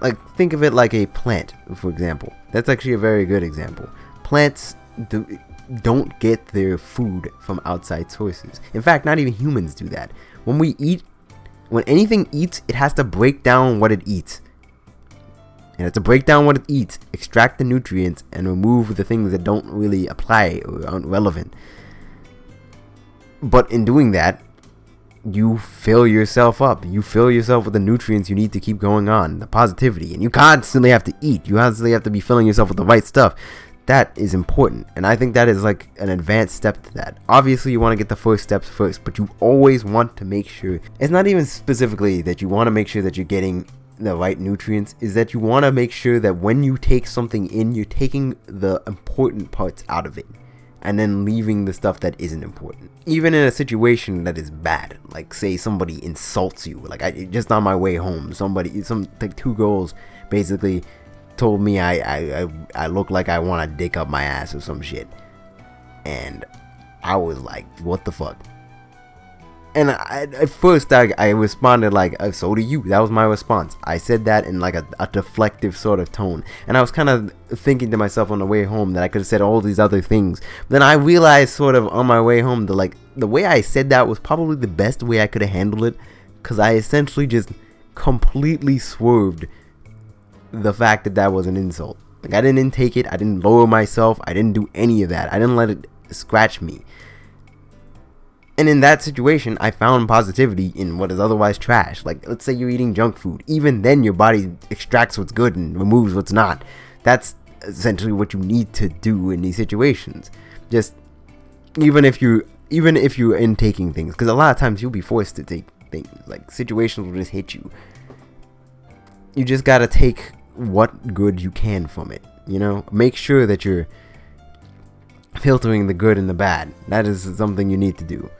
like, think of it like a plant, for example. That's actually a very good example. Plants don't get their food from outside sources. In fact, not even humans do that. When we eat, when anything eats, it has to break down what it eats. And to break down what it eats, extract the nutrients, and remove the things that don't really apply or aren't relevant. But in doing that, you fill yourself up. You fill yourself with the nutrients you need to keep going on, the positivity. And you constantly have to eat. You constantly have to be filling yourself with the right stuff. That is important. And I think that is like an advanced step to that. Obviously, you want to get the first steps first, but you always want to make sure, it's not even specifically that you want to make sure that you're getting the right nutrients, is that you want to make sure that when you take something in, you're taking the important parts out of it, and then leaving the stuff that isn't important. Even in a situation that is bad, like say somebody insults you, like just on my way home, like two girls basically told me I look like I want to dick up my ass or some shit, and I was like, what the fuck? And at first I responded like, so do you. That was my response. I said that in like a deflective sort of tone, and I was kind of thinking to myself on the way home that I could have said all these other things. But then I realized sort of on my way home that like the way I said that was probably the best way I could have handled it, because I essentially just completely swerved the fact that that was an insult. Like, I didn't take it, I didn't lower myself, I didn't do any of that. I didn't let it scratch me. And in that situation, I found positivity in what is otherwise trash. Like, let's say you're eating junk food. Even then, your body extracts what's good and removes what's not. That's essentially what you need to do in these situations. Just, even if you're in taking things, because a lot of times you'll be forced to take things. Like, situations will just hit you. You just gotta take what good you can from it, you know? Make sure that you're filtering the good and the bad. That is something you need to do.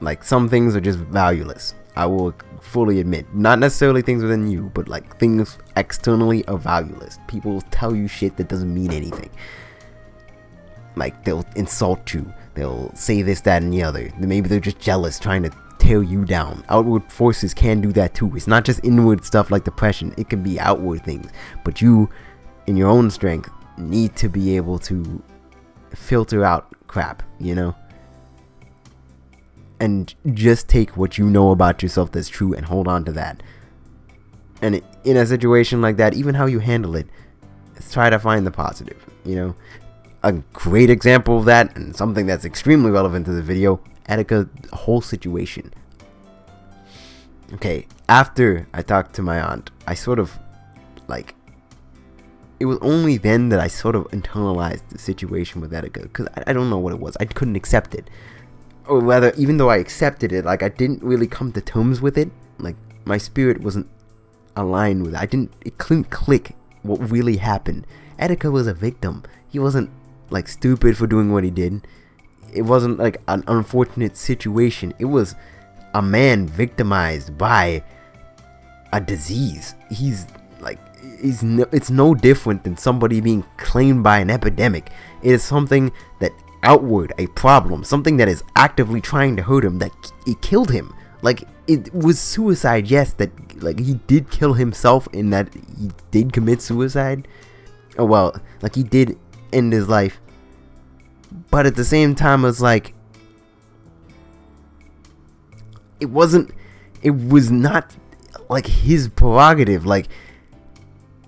Like, some things are just valueless. I will fully admit. Not necessarily things within you, but like things externally are valueless. People tell you shit that doesn't mean anything. Like they'll insult you. They'll say this, that, and the other. Maybe they're just jealous, trying to tear you down. Outward forces can do that too. It's not just inward stuff like depression. It can be outward things. But you, in your own strength, need to be able to filter out crap, you know? And just take what you know about yourself that's true and hold on to that. And in a situation like that, even how you handle it, try to find the positive, you know? A great example of that, and something that's extremely relevant to the video, Etika's whole situation. Okay, after I talked to my aunt, I sort of, like, it was only then that I sort of internalized the situation with Etika, because I don't know what it was. I couldn't accept it. Or rather, even though I accepted it, like, I didn't really come to terms with it. Like, my spirit wasn't aligned with it. It couldn't click what really happened. Etika was a victim. He wasn't, like, stupid for doing what he did. It wasn't, like, an unfortunate situation. It was a man victimized by a disease. It's no different than somebody being claimed by an epidemic. It is something that outward, a problem, something that is actively trying to hurt him, that it killed him. Like, it was suicide, yes, that, like, he did kill himself in that he did commit suicide. Oh, well, like, he did end his life. But at the same time, it's like, it was not, like, his prerogative. Like,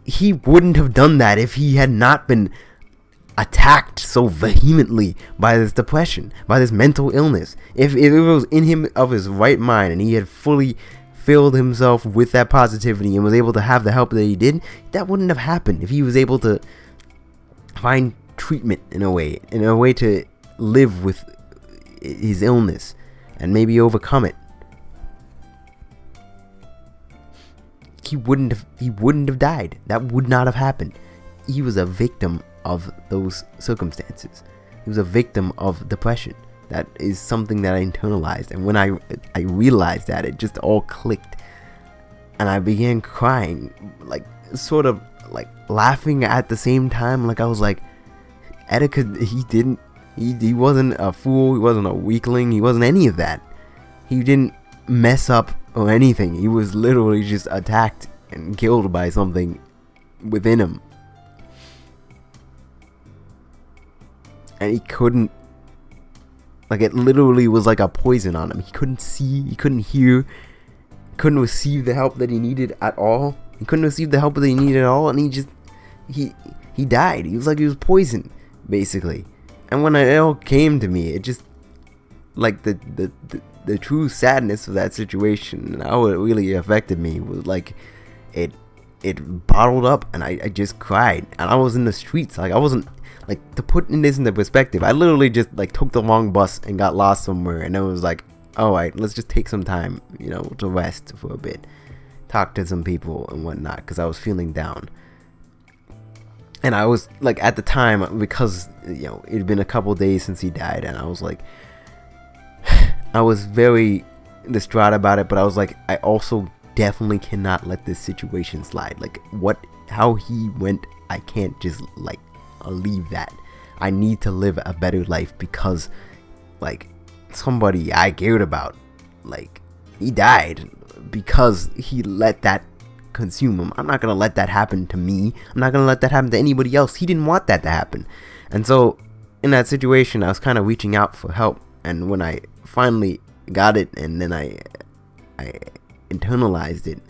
he wouldn't have done that if he had not been attacked so vehemently by this depression, by this mental illness. If it was in him of his right mind and he had fully filled himself with that positivity and was able to have the help that he did, that wouldn't have happened. If he was able to find treatment in a way to live with his illness and maybe overcome it, he wouldn't have died. That would not have happened. He was a victim of those circumstances. He was a victim of depression. That is something that I internalized, and when I realized that, it just all clicked, and I began crying, like, sort of like laughing at the same time. Like, I was like, Etika, he wasn't a fool, he wasn't a weakling, he wasn't any of that. He didn't mess up or anything. He was literally just attacked and killed by something within him. And he couldn't, like, it literally was like a poison on him. He couldn't see, he couldn't hear, couldn't receive the help that he needed at all. He couldn't receive the help that he needed at all, and he died. He was like, he was poisoned, basically. And when it all came to me, it just, like, the true sadness of that situation and how it really affected me was like, it bottled up, and I just cried, and I was in the streets. Like, I wasn't, like, to put this into perspective, I literally just, like, took the wrong bus and got lost somewhere, and it was like, alright, let's just take some time, you know, to rest for a bit, talk to some people and whatnot, because I was feeling down. And I was, like, at the time, because, you know, it had been a couple days since he died, and I was like, I was very distraught about it, but I was like, I also definitely cannot let this situation slide. Like, how he went, I can't just, like, leave that. I need to live a better life, because, like, somebody I cared about, like, he died because he let that consume him. I'm not gonna let that happen to me. I'm not gonna let that happen to anybody else. He didn't want that to happen. And so in that situation, I was kind of reaching out for help, and when I finally got it, and then I internalized it,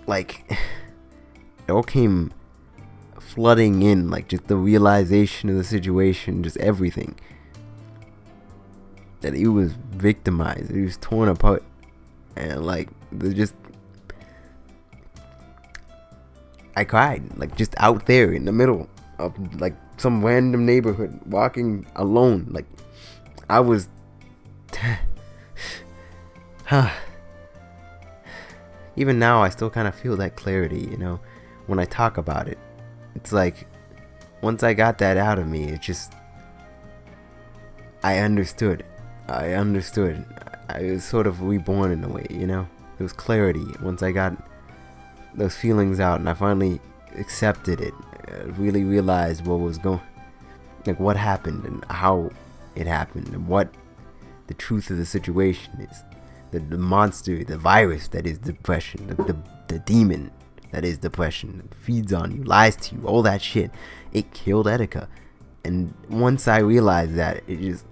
like, it all came flooding in, like, just the realization of the situation, just everything, that he was victimized, that he was torn apart, and, like, I cried, like, just out there in the middle of, like, some random neighborhood, walking alone. Like, I was even now I still kind of feel that clarity, you know, when I talk about it. It's like, once I got that out of me, it just, I understood. I was sort of reborn in a way, you know? There was clarity once I got those feelings out and I finally accepted it. Really realized what was going, like what happened and how it happened and what the truth of the situation is. The monster, the virus that is depression, the demon that is depression, that feeds on you, lies to you, all that shit. It killed Etika. And once I realized that, it just,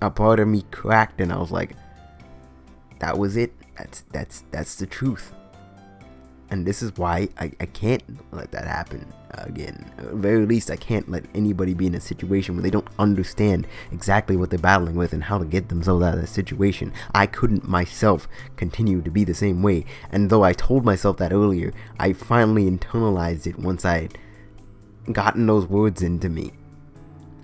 a part of me cracked and I was like, that was it. That's the truth. And this is why I can't let that happen again. At the very least, I can't let anybody be in a situation where they don't understand exactly what they're battling with and how to get themselves out of that situation. I couldn't myself continue to be the same way. And though I told myself that earlier, I finally internalized it once I had gotten those words into me.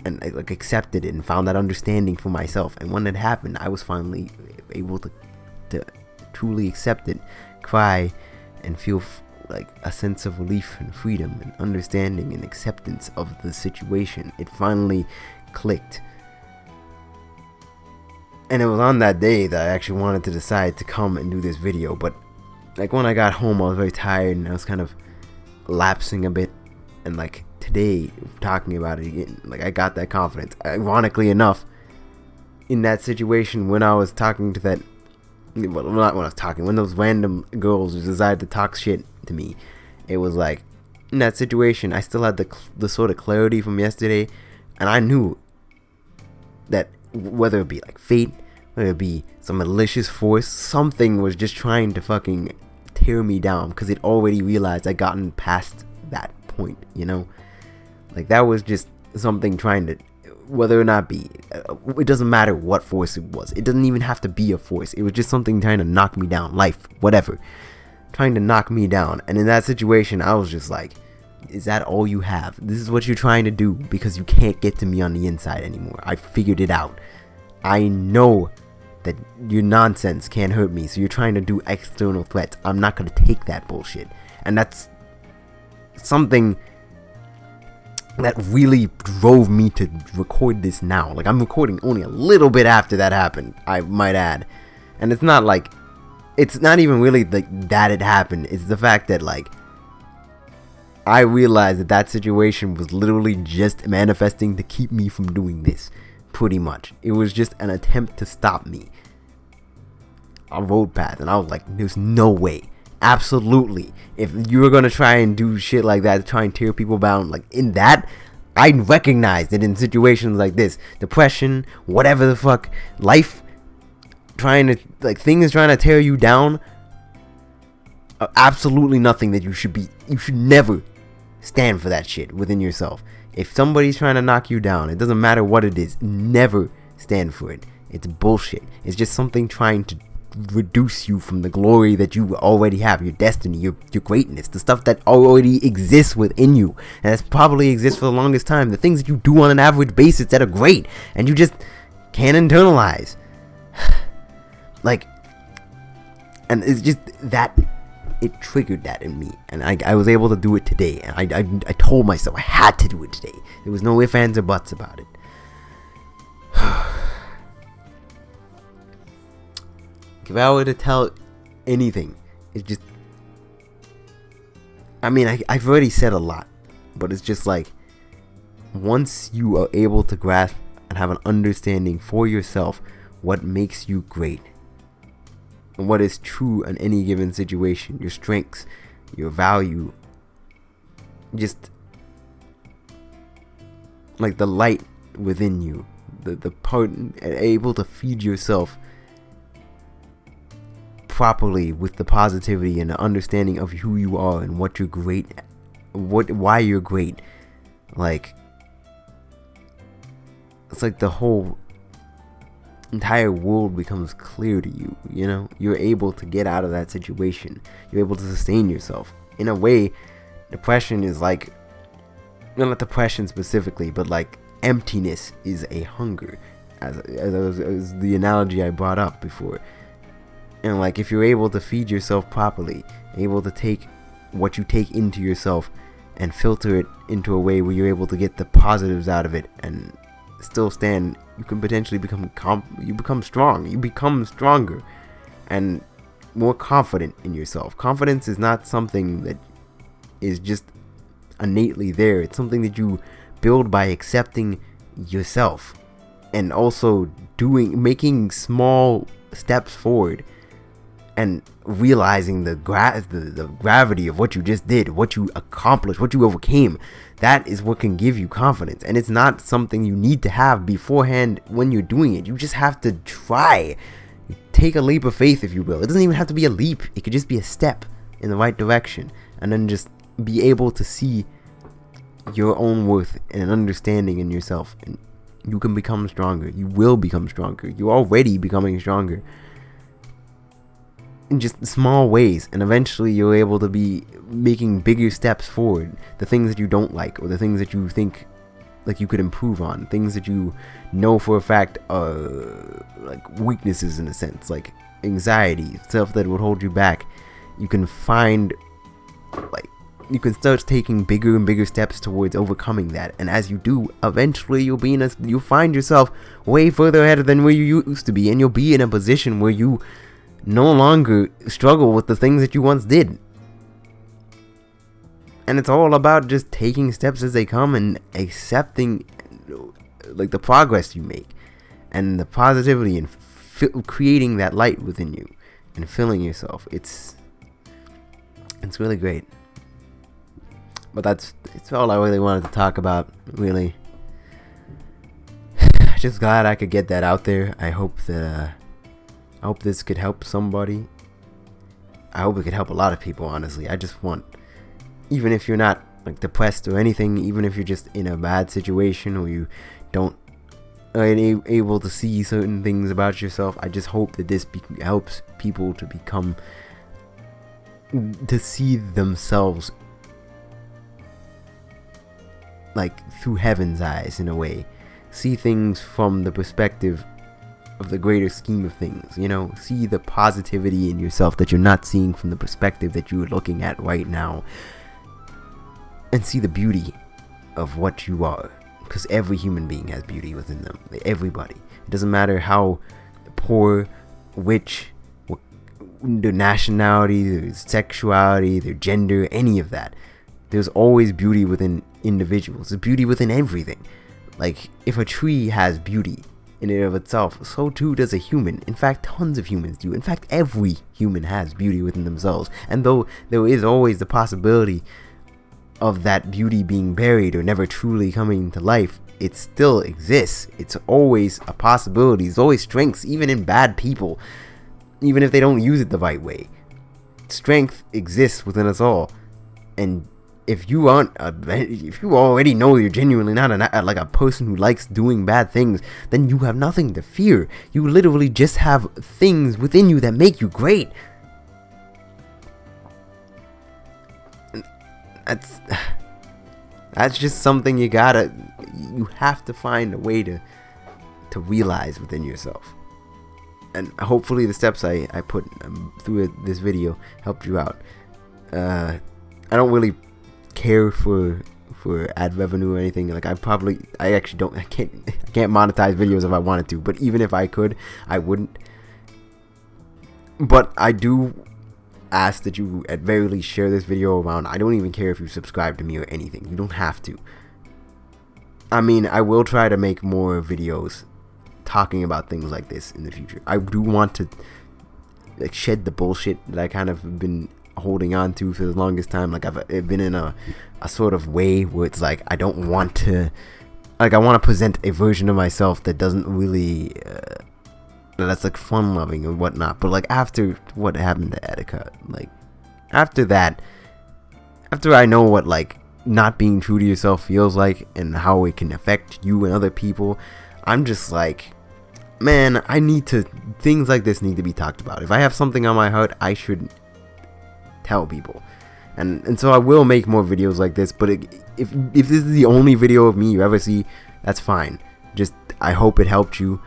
And I accepted it and found that understanding for myself. And when it happened, I was finally able to truly accept it, cry, and feel like a sense of relief and freedom and understanding and acceptance of the situation. It finally clicked. And it was on that day that I actually wanted to decide to come and do this video. But like when I got home, I was very tired and I was kind of lapsing a bit. And like today, talking about it again, like I got that confidence. Ironically enough, in that situation when I was talking to that, well, not when I was talking, when those random girls decided to talk shit to me, it was like, in that situation, I still had the sort of clarity from yesterday, and I knew that whether it be like fate, whether it be some malicious force, something was just trying to fucking tear me down, because it already realized I'd gotten past that point, you know? Like, that was just something trying to, whether or not be, it doesn't matter what force it was. It doesn't even have to be a force. It was just something trying to knock me down, life, whatever, trying to knock me down. And in that situation, I was just like, is that all you have? This is what you're trying to do because you can't get to me on the inside anymore. I figured it out. I know that your nonsense can't hurt me, so you're trying to do external threats. I'm not going to take that bullshit. And that's something that really drove me to record this now. Like, I'm recording only a little bit after that happened, I might add. And it's not like, it's not even really like that it happened. It's the fact that, like, I realized that that situation was literally just manifesting to keep me from doing this. Pretty much. It was just an attempt to stop me. A road path. And I was like, there's no way. Absolutely. If you were going to try and do shit like that, try and tear people down, like in that, I recognize that in situations like this, depression, whatever the fuck, life, trying to, like, things trying to tear you down, absolutely nothing that you should never stand for that shit within yourself. If somebody's trying to knock you down, it doesn't matter what it is, never stand for it. It's bullshit. It's just something trying to reduce you from the glory that you already have, your destiny, your greatness, the stuff that already exists within you, and that's probably exists for the longest time, the things that you do on an average basis that are great, and you just can't internalize. Like, and it's just that it triggered that in me, and I was able to do it today, and I told myself I had to do it today. There was no ifs, ands, or buts about it. If I were to tell anything, it's just, I mean, I've already said a lot, but it's just like, once you are able to grasp and have an understanding for yourself what makes you great and what is true in any given situation, your strengths, your value, just like the light within you, the part, able to feed yourself properly with the positivity and the understanding of who you are and what you're great at, why you're great. Like, it's like the whole entire world becomes clear to you, you know? You're able to get out of that situation. You're able to sustain yourself. In a way, depression is like, not depression specifically, but like emptiness is a hunger, as the analogy I brought up before. And like, if you're able to feed yourself properly, able to take what you take into yourself and filter it into a way where you're able to get the positives out of it and still stand, you can potentially become strong. You become stronger and more confident in yourself. Confidence is not something that is just innately there. It's something that you build by accepting yourself and also making small steps forward and realizing the gravity of what you just did, what you accomplished, what you overcame. That is what can give you confidence, and it's not something you need to have beforehand when you're doing it. You just have to try. Take a leap of faith, if you will. It doesn't even have to be a leap. It could just be a step in the right direction, and then just be able to see your own worth and understanding in yourself, and you can become stronger. You will become stronger. You're already becoming stronger in just small ways, and eventually you're able to be making bigger steps forward. The things that you don't like, or the things that you think like you could improve on, things that you know for a fact are like weaknesses in a sense, like anxiety, stuff that would hold you back. You can find, like, you can start taking bigger and bigger steps towards overcoming that, and as you do, eventually you'll find yourself way further ahead than where you used to be, and you'll be in a position where you no longer struggle with the things that you once did. And it's all about just taking steps as they come and accepting like the progress you make and the positivity and creating that light within you and filling yourself. It's really great. But it's all I really wanted to talk about, really. Just glad I could get that out there. I hope this could help somebody. I hope it could help a lot of people, honestly. I just want, even if you're not like depressed or anything, even if you're just in a bad situation or you don't are able to see certain things about yourself, I just hope that this helps people to see themselves like through heaven's eyes, in a way. See things from the perspective of the greater scheme of things, you know. See the positivity in yourself that you're not seeing from the perspective that you're looking at right now, and see the beauty of what you are, because every human being has beauty within them. Everybody. It doesn't matter how poor, rich, their nationality, their sexuality, their gender, any of that. There's always beauty within individuals. There's beauty within everything. Like, if a tree has beauty in and of itself, so too does a human. In fact, tons of humans do. In fact, every human has beauty within themselves. And though there is always the possibility of that beauty being buried or never truly coming to life, it still exists. It's always a possibility. There's always strengths, even in bad people, even if they don't use it the right way. Strength exists within us all. And if you already know you're genuinely not like a person who likes doing bad things, then you have nothing to fear. You literally just have things within you that make you great. That's just something you have to find a way to realize within yourself. And hopefully the steps I put through this video helped you out. I don't really care for ad revenue or anything. Like, I can't monetize videos if I wanted to, but even if I could, I wouldn't. But I do ask that you at very least share this video around. I don't even care if you subscribe to me or anything. You don't have to. I mean, I will try to make more videos talking about things like this in the future. I do want to like shed the bullshit that I kind of been holding on to for the longest time. Like, I've been in a sort of way where it's like I don't want to, like, I want to present a version of myself that doesn't really that's like fun loving and whatnot. But like, after what happened to Attica, like after I know what like not being true to yourself feels like and how it can affect you and other people, I'm just like, man, things like this need to be talked about. If I have something on my heart, I should tell people. And so I will make more videos like this. But if this is the only video of me you ever see, that's fine. Just, I hope it helped you,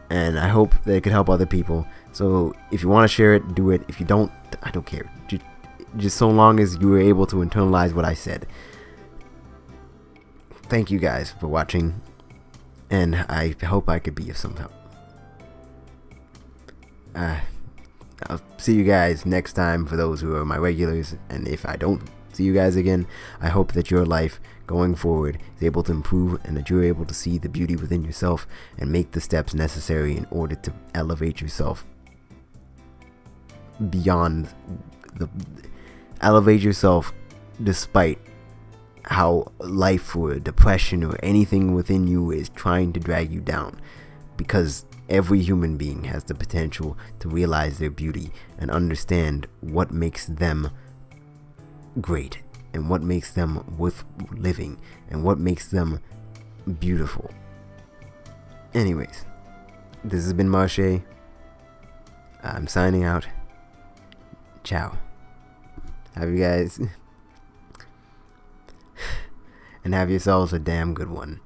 and I hope that it could help other people. So if you want to share it, do it. If you don't, I don't care. Just so long as you were able to internalize what I said. Thank you guys for watching. and I hope I could be of some help. I'll see you guys next time for those who are my regulars, and if I don't see you guys again, I hope that your life going forward is able to improve and that you're able to see the beauty within yourself and make the steps necessary in order to elevate yourself beyond elevate yourself despite how life or depression or anything within you is trying to drag you down, because every human being has the potential to realize their beauty and understand what makes them great and what makes them worth living and what makes them beautiful. Anyways, this has been Marche. I'm signing out. Ciao. Have you guys and have yourselves a damn good one.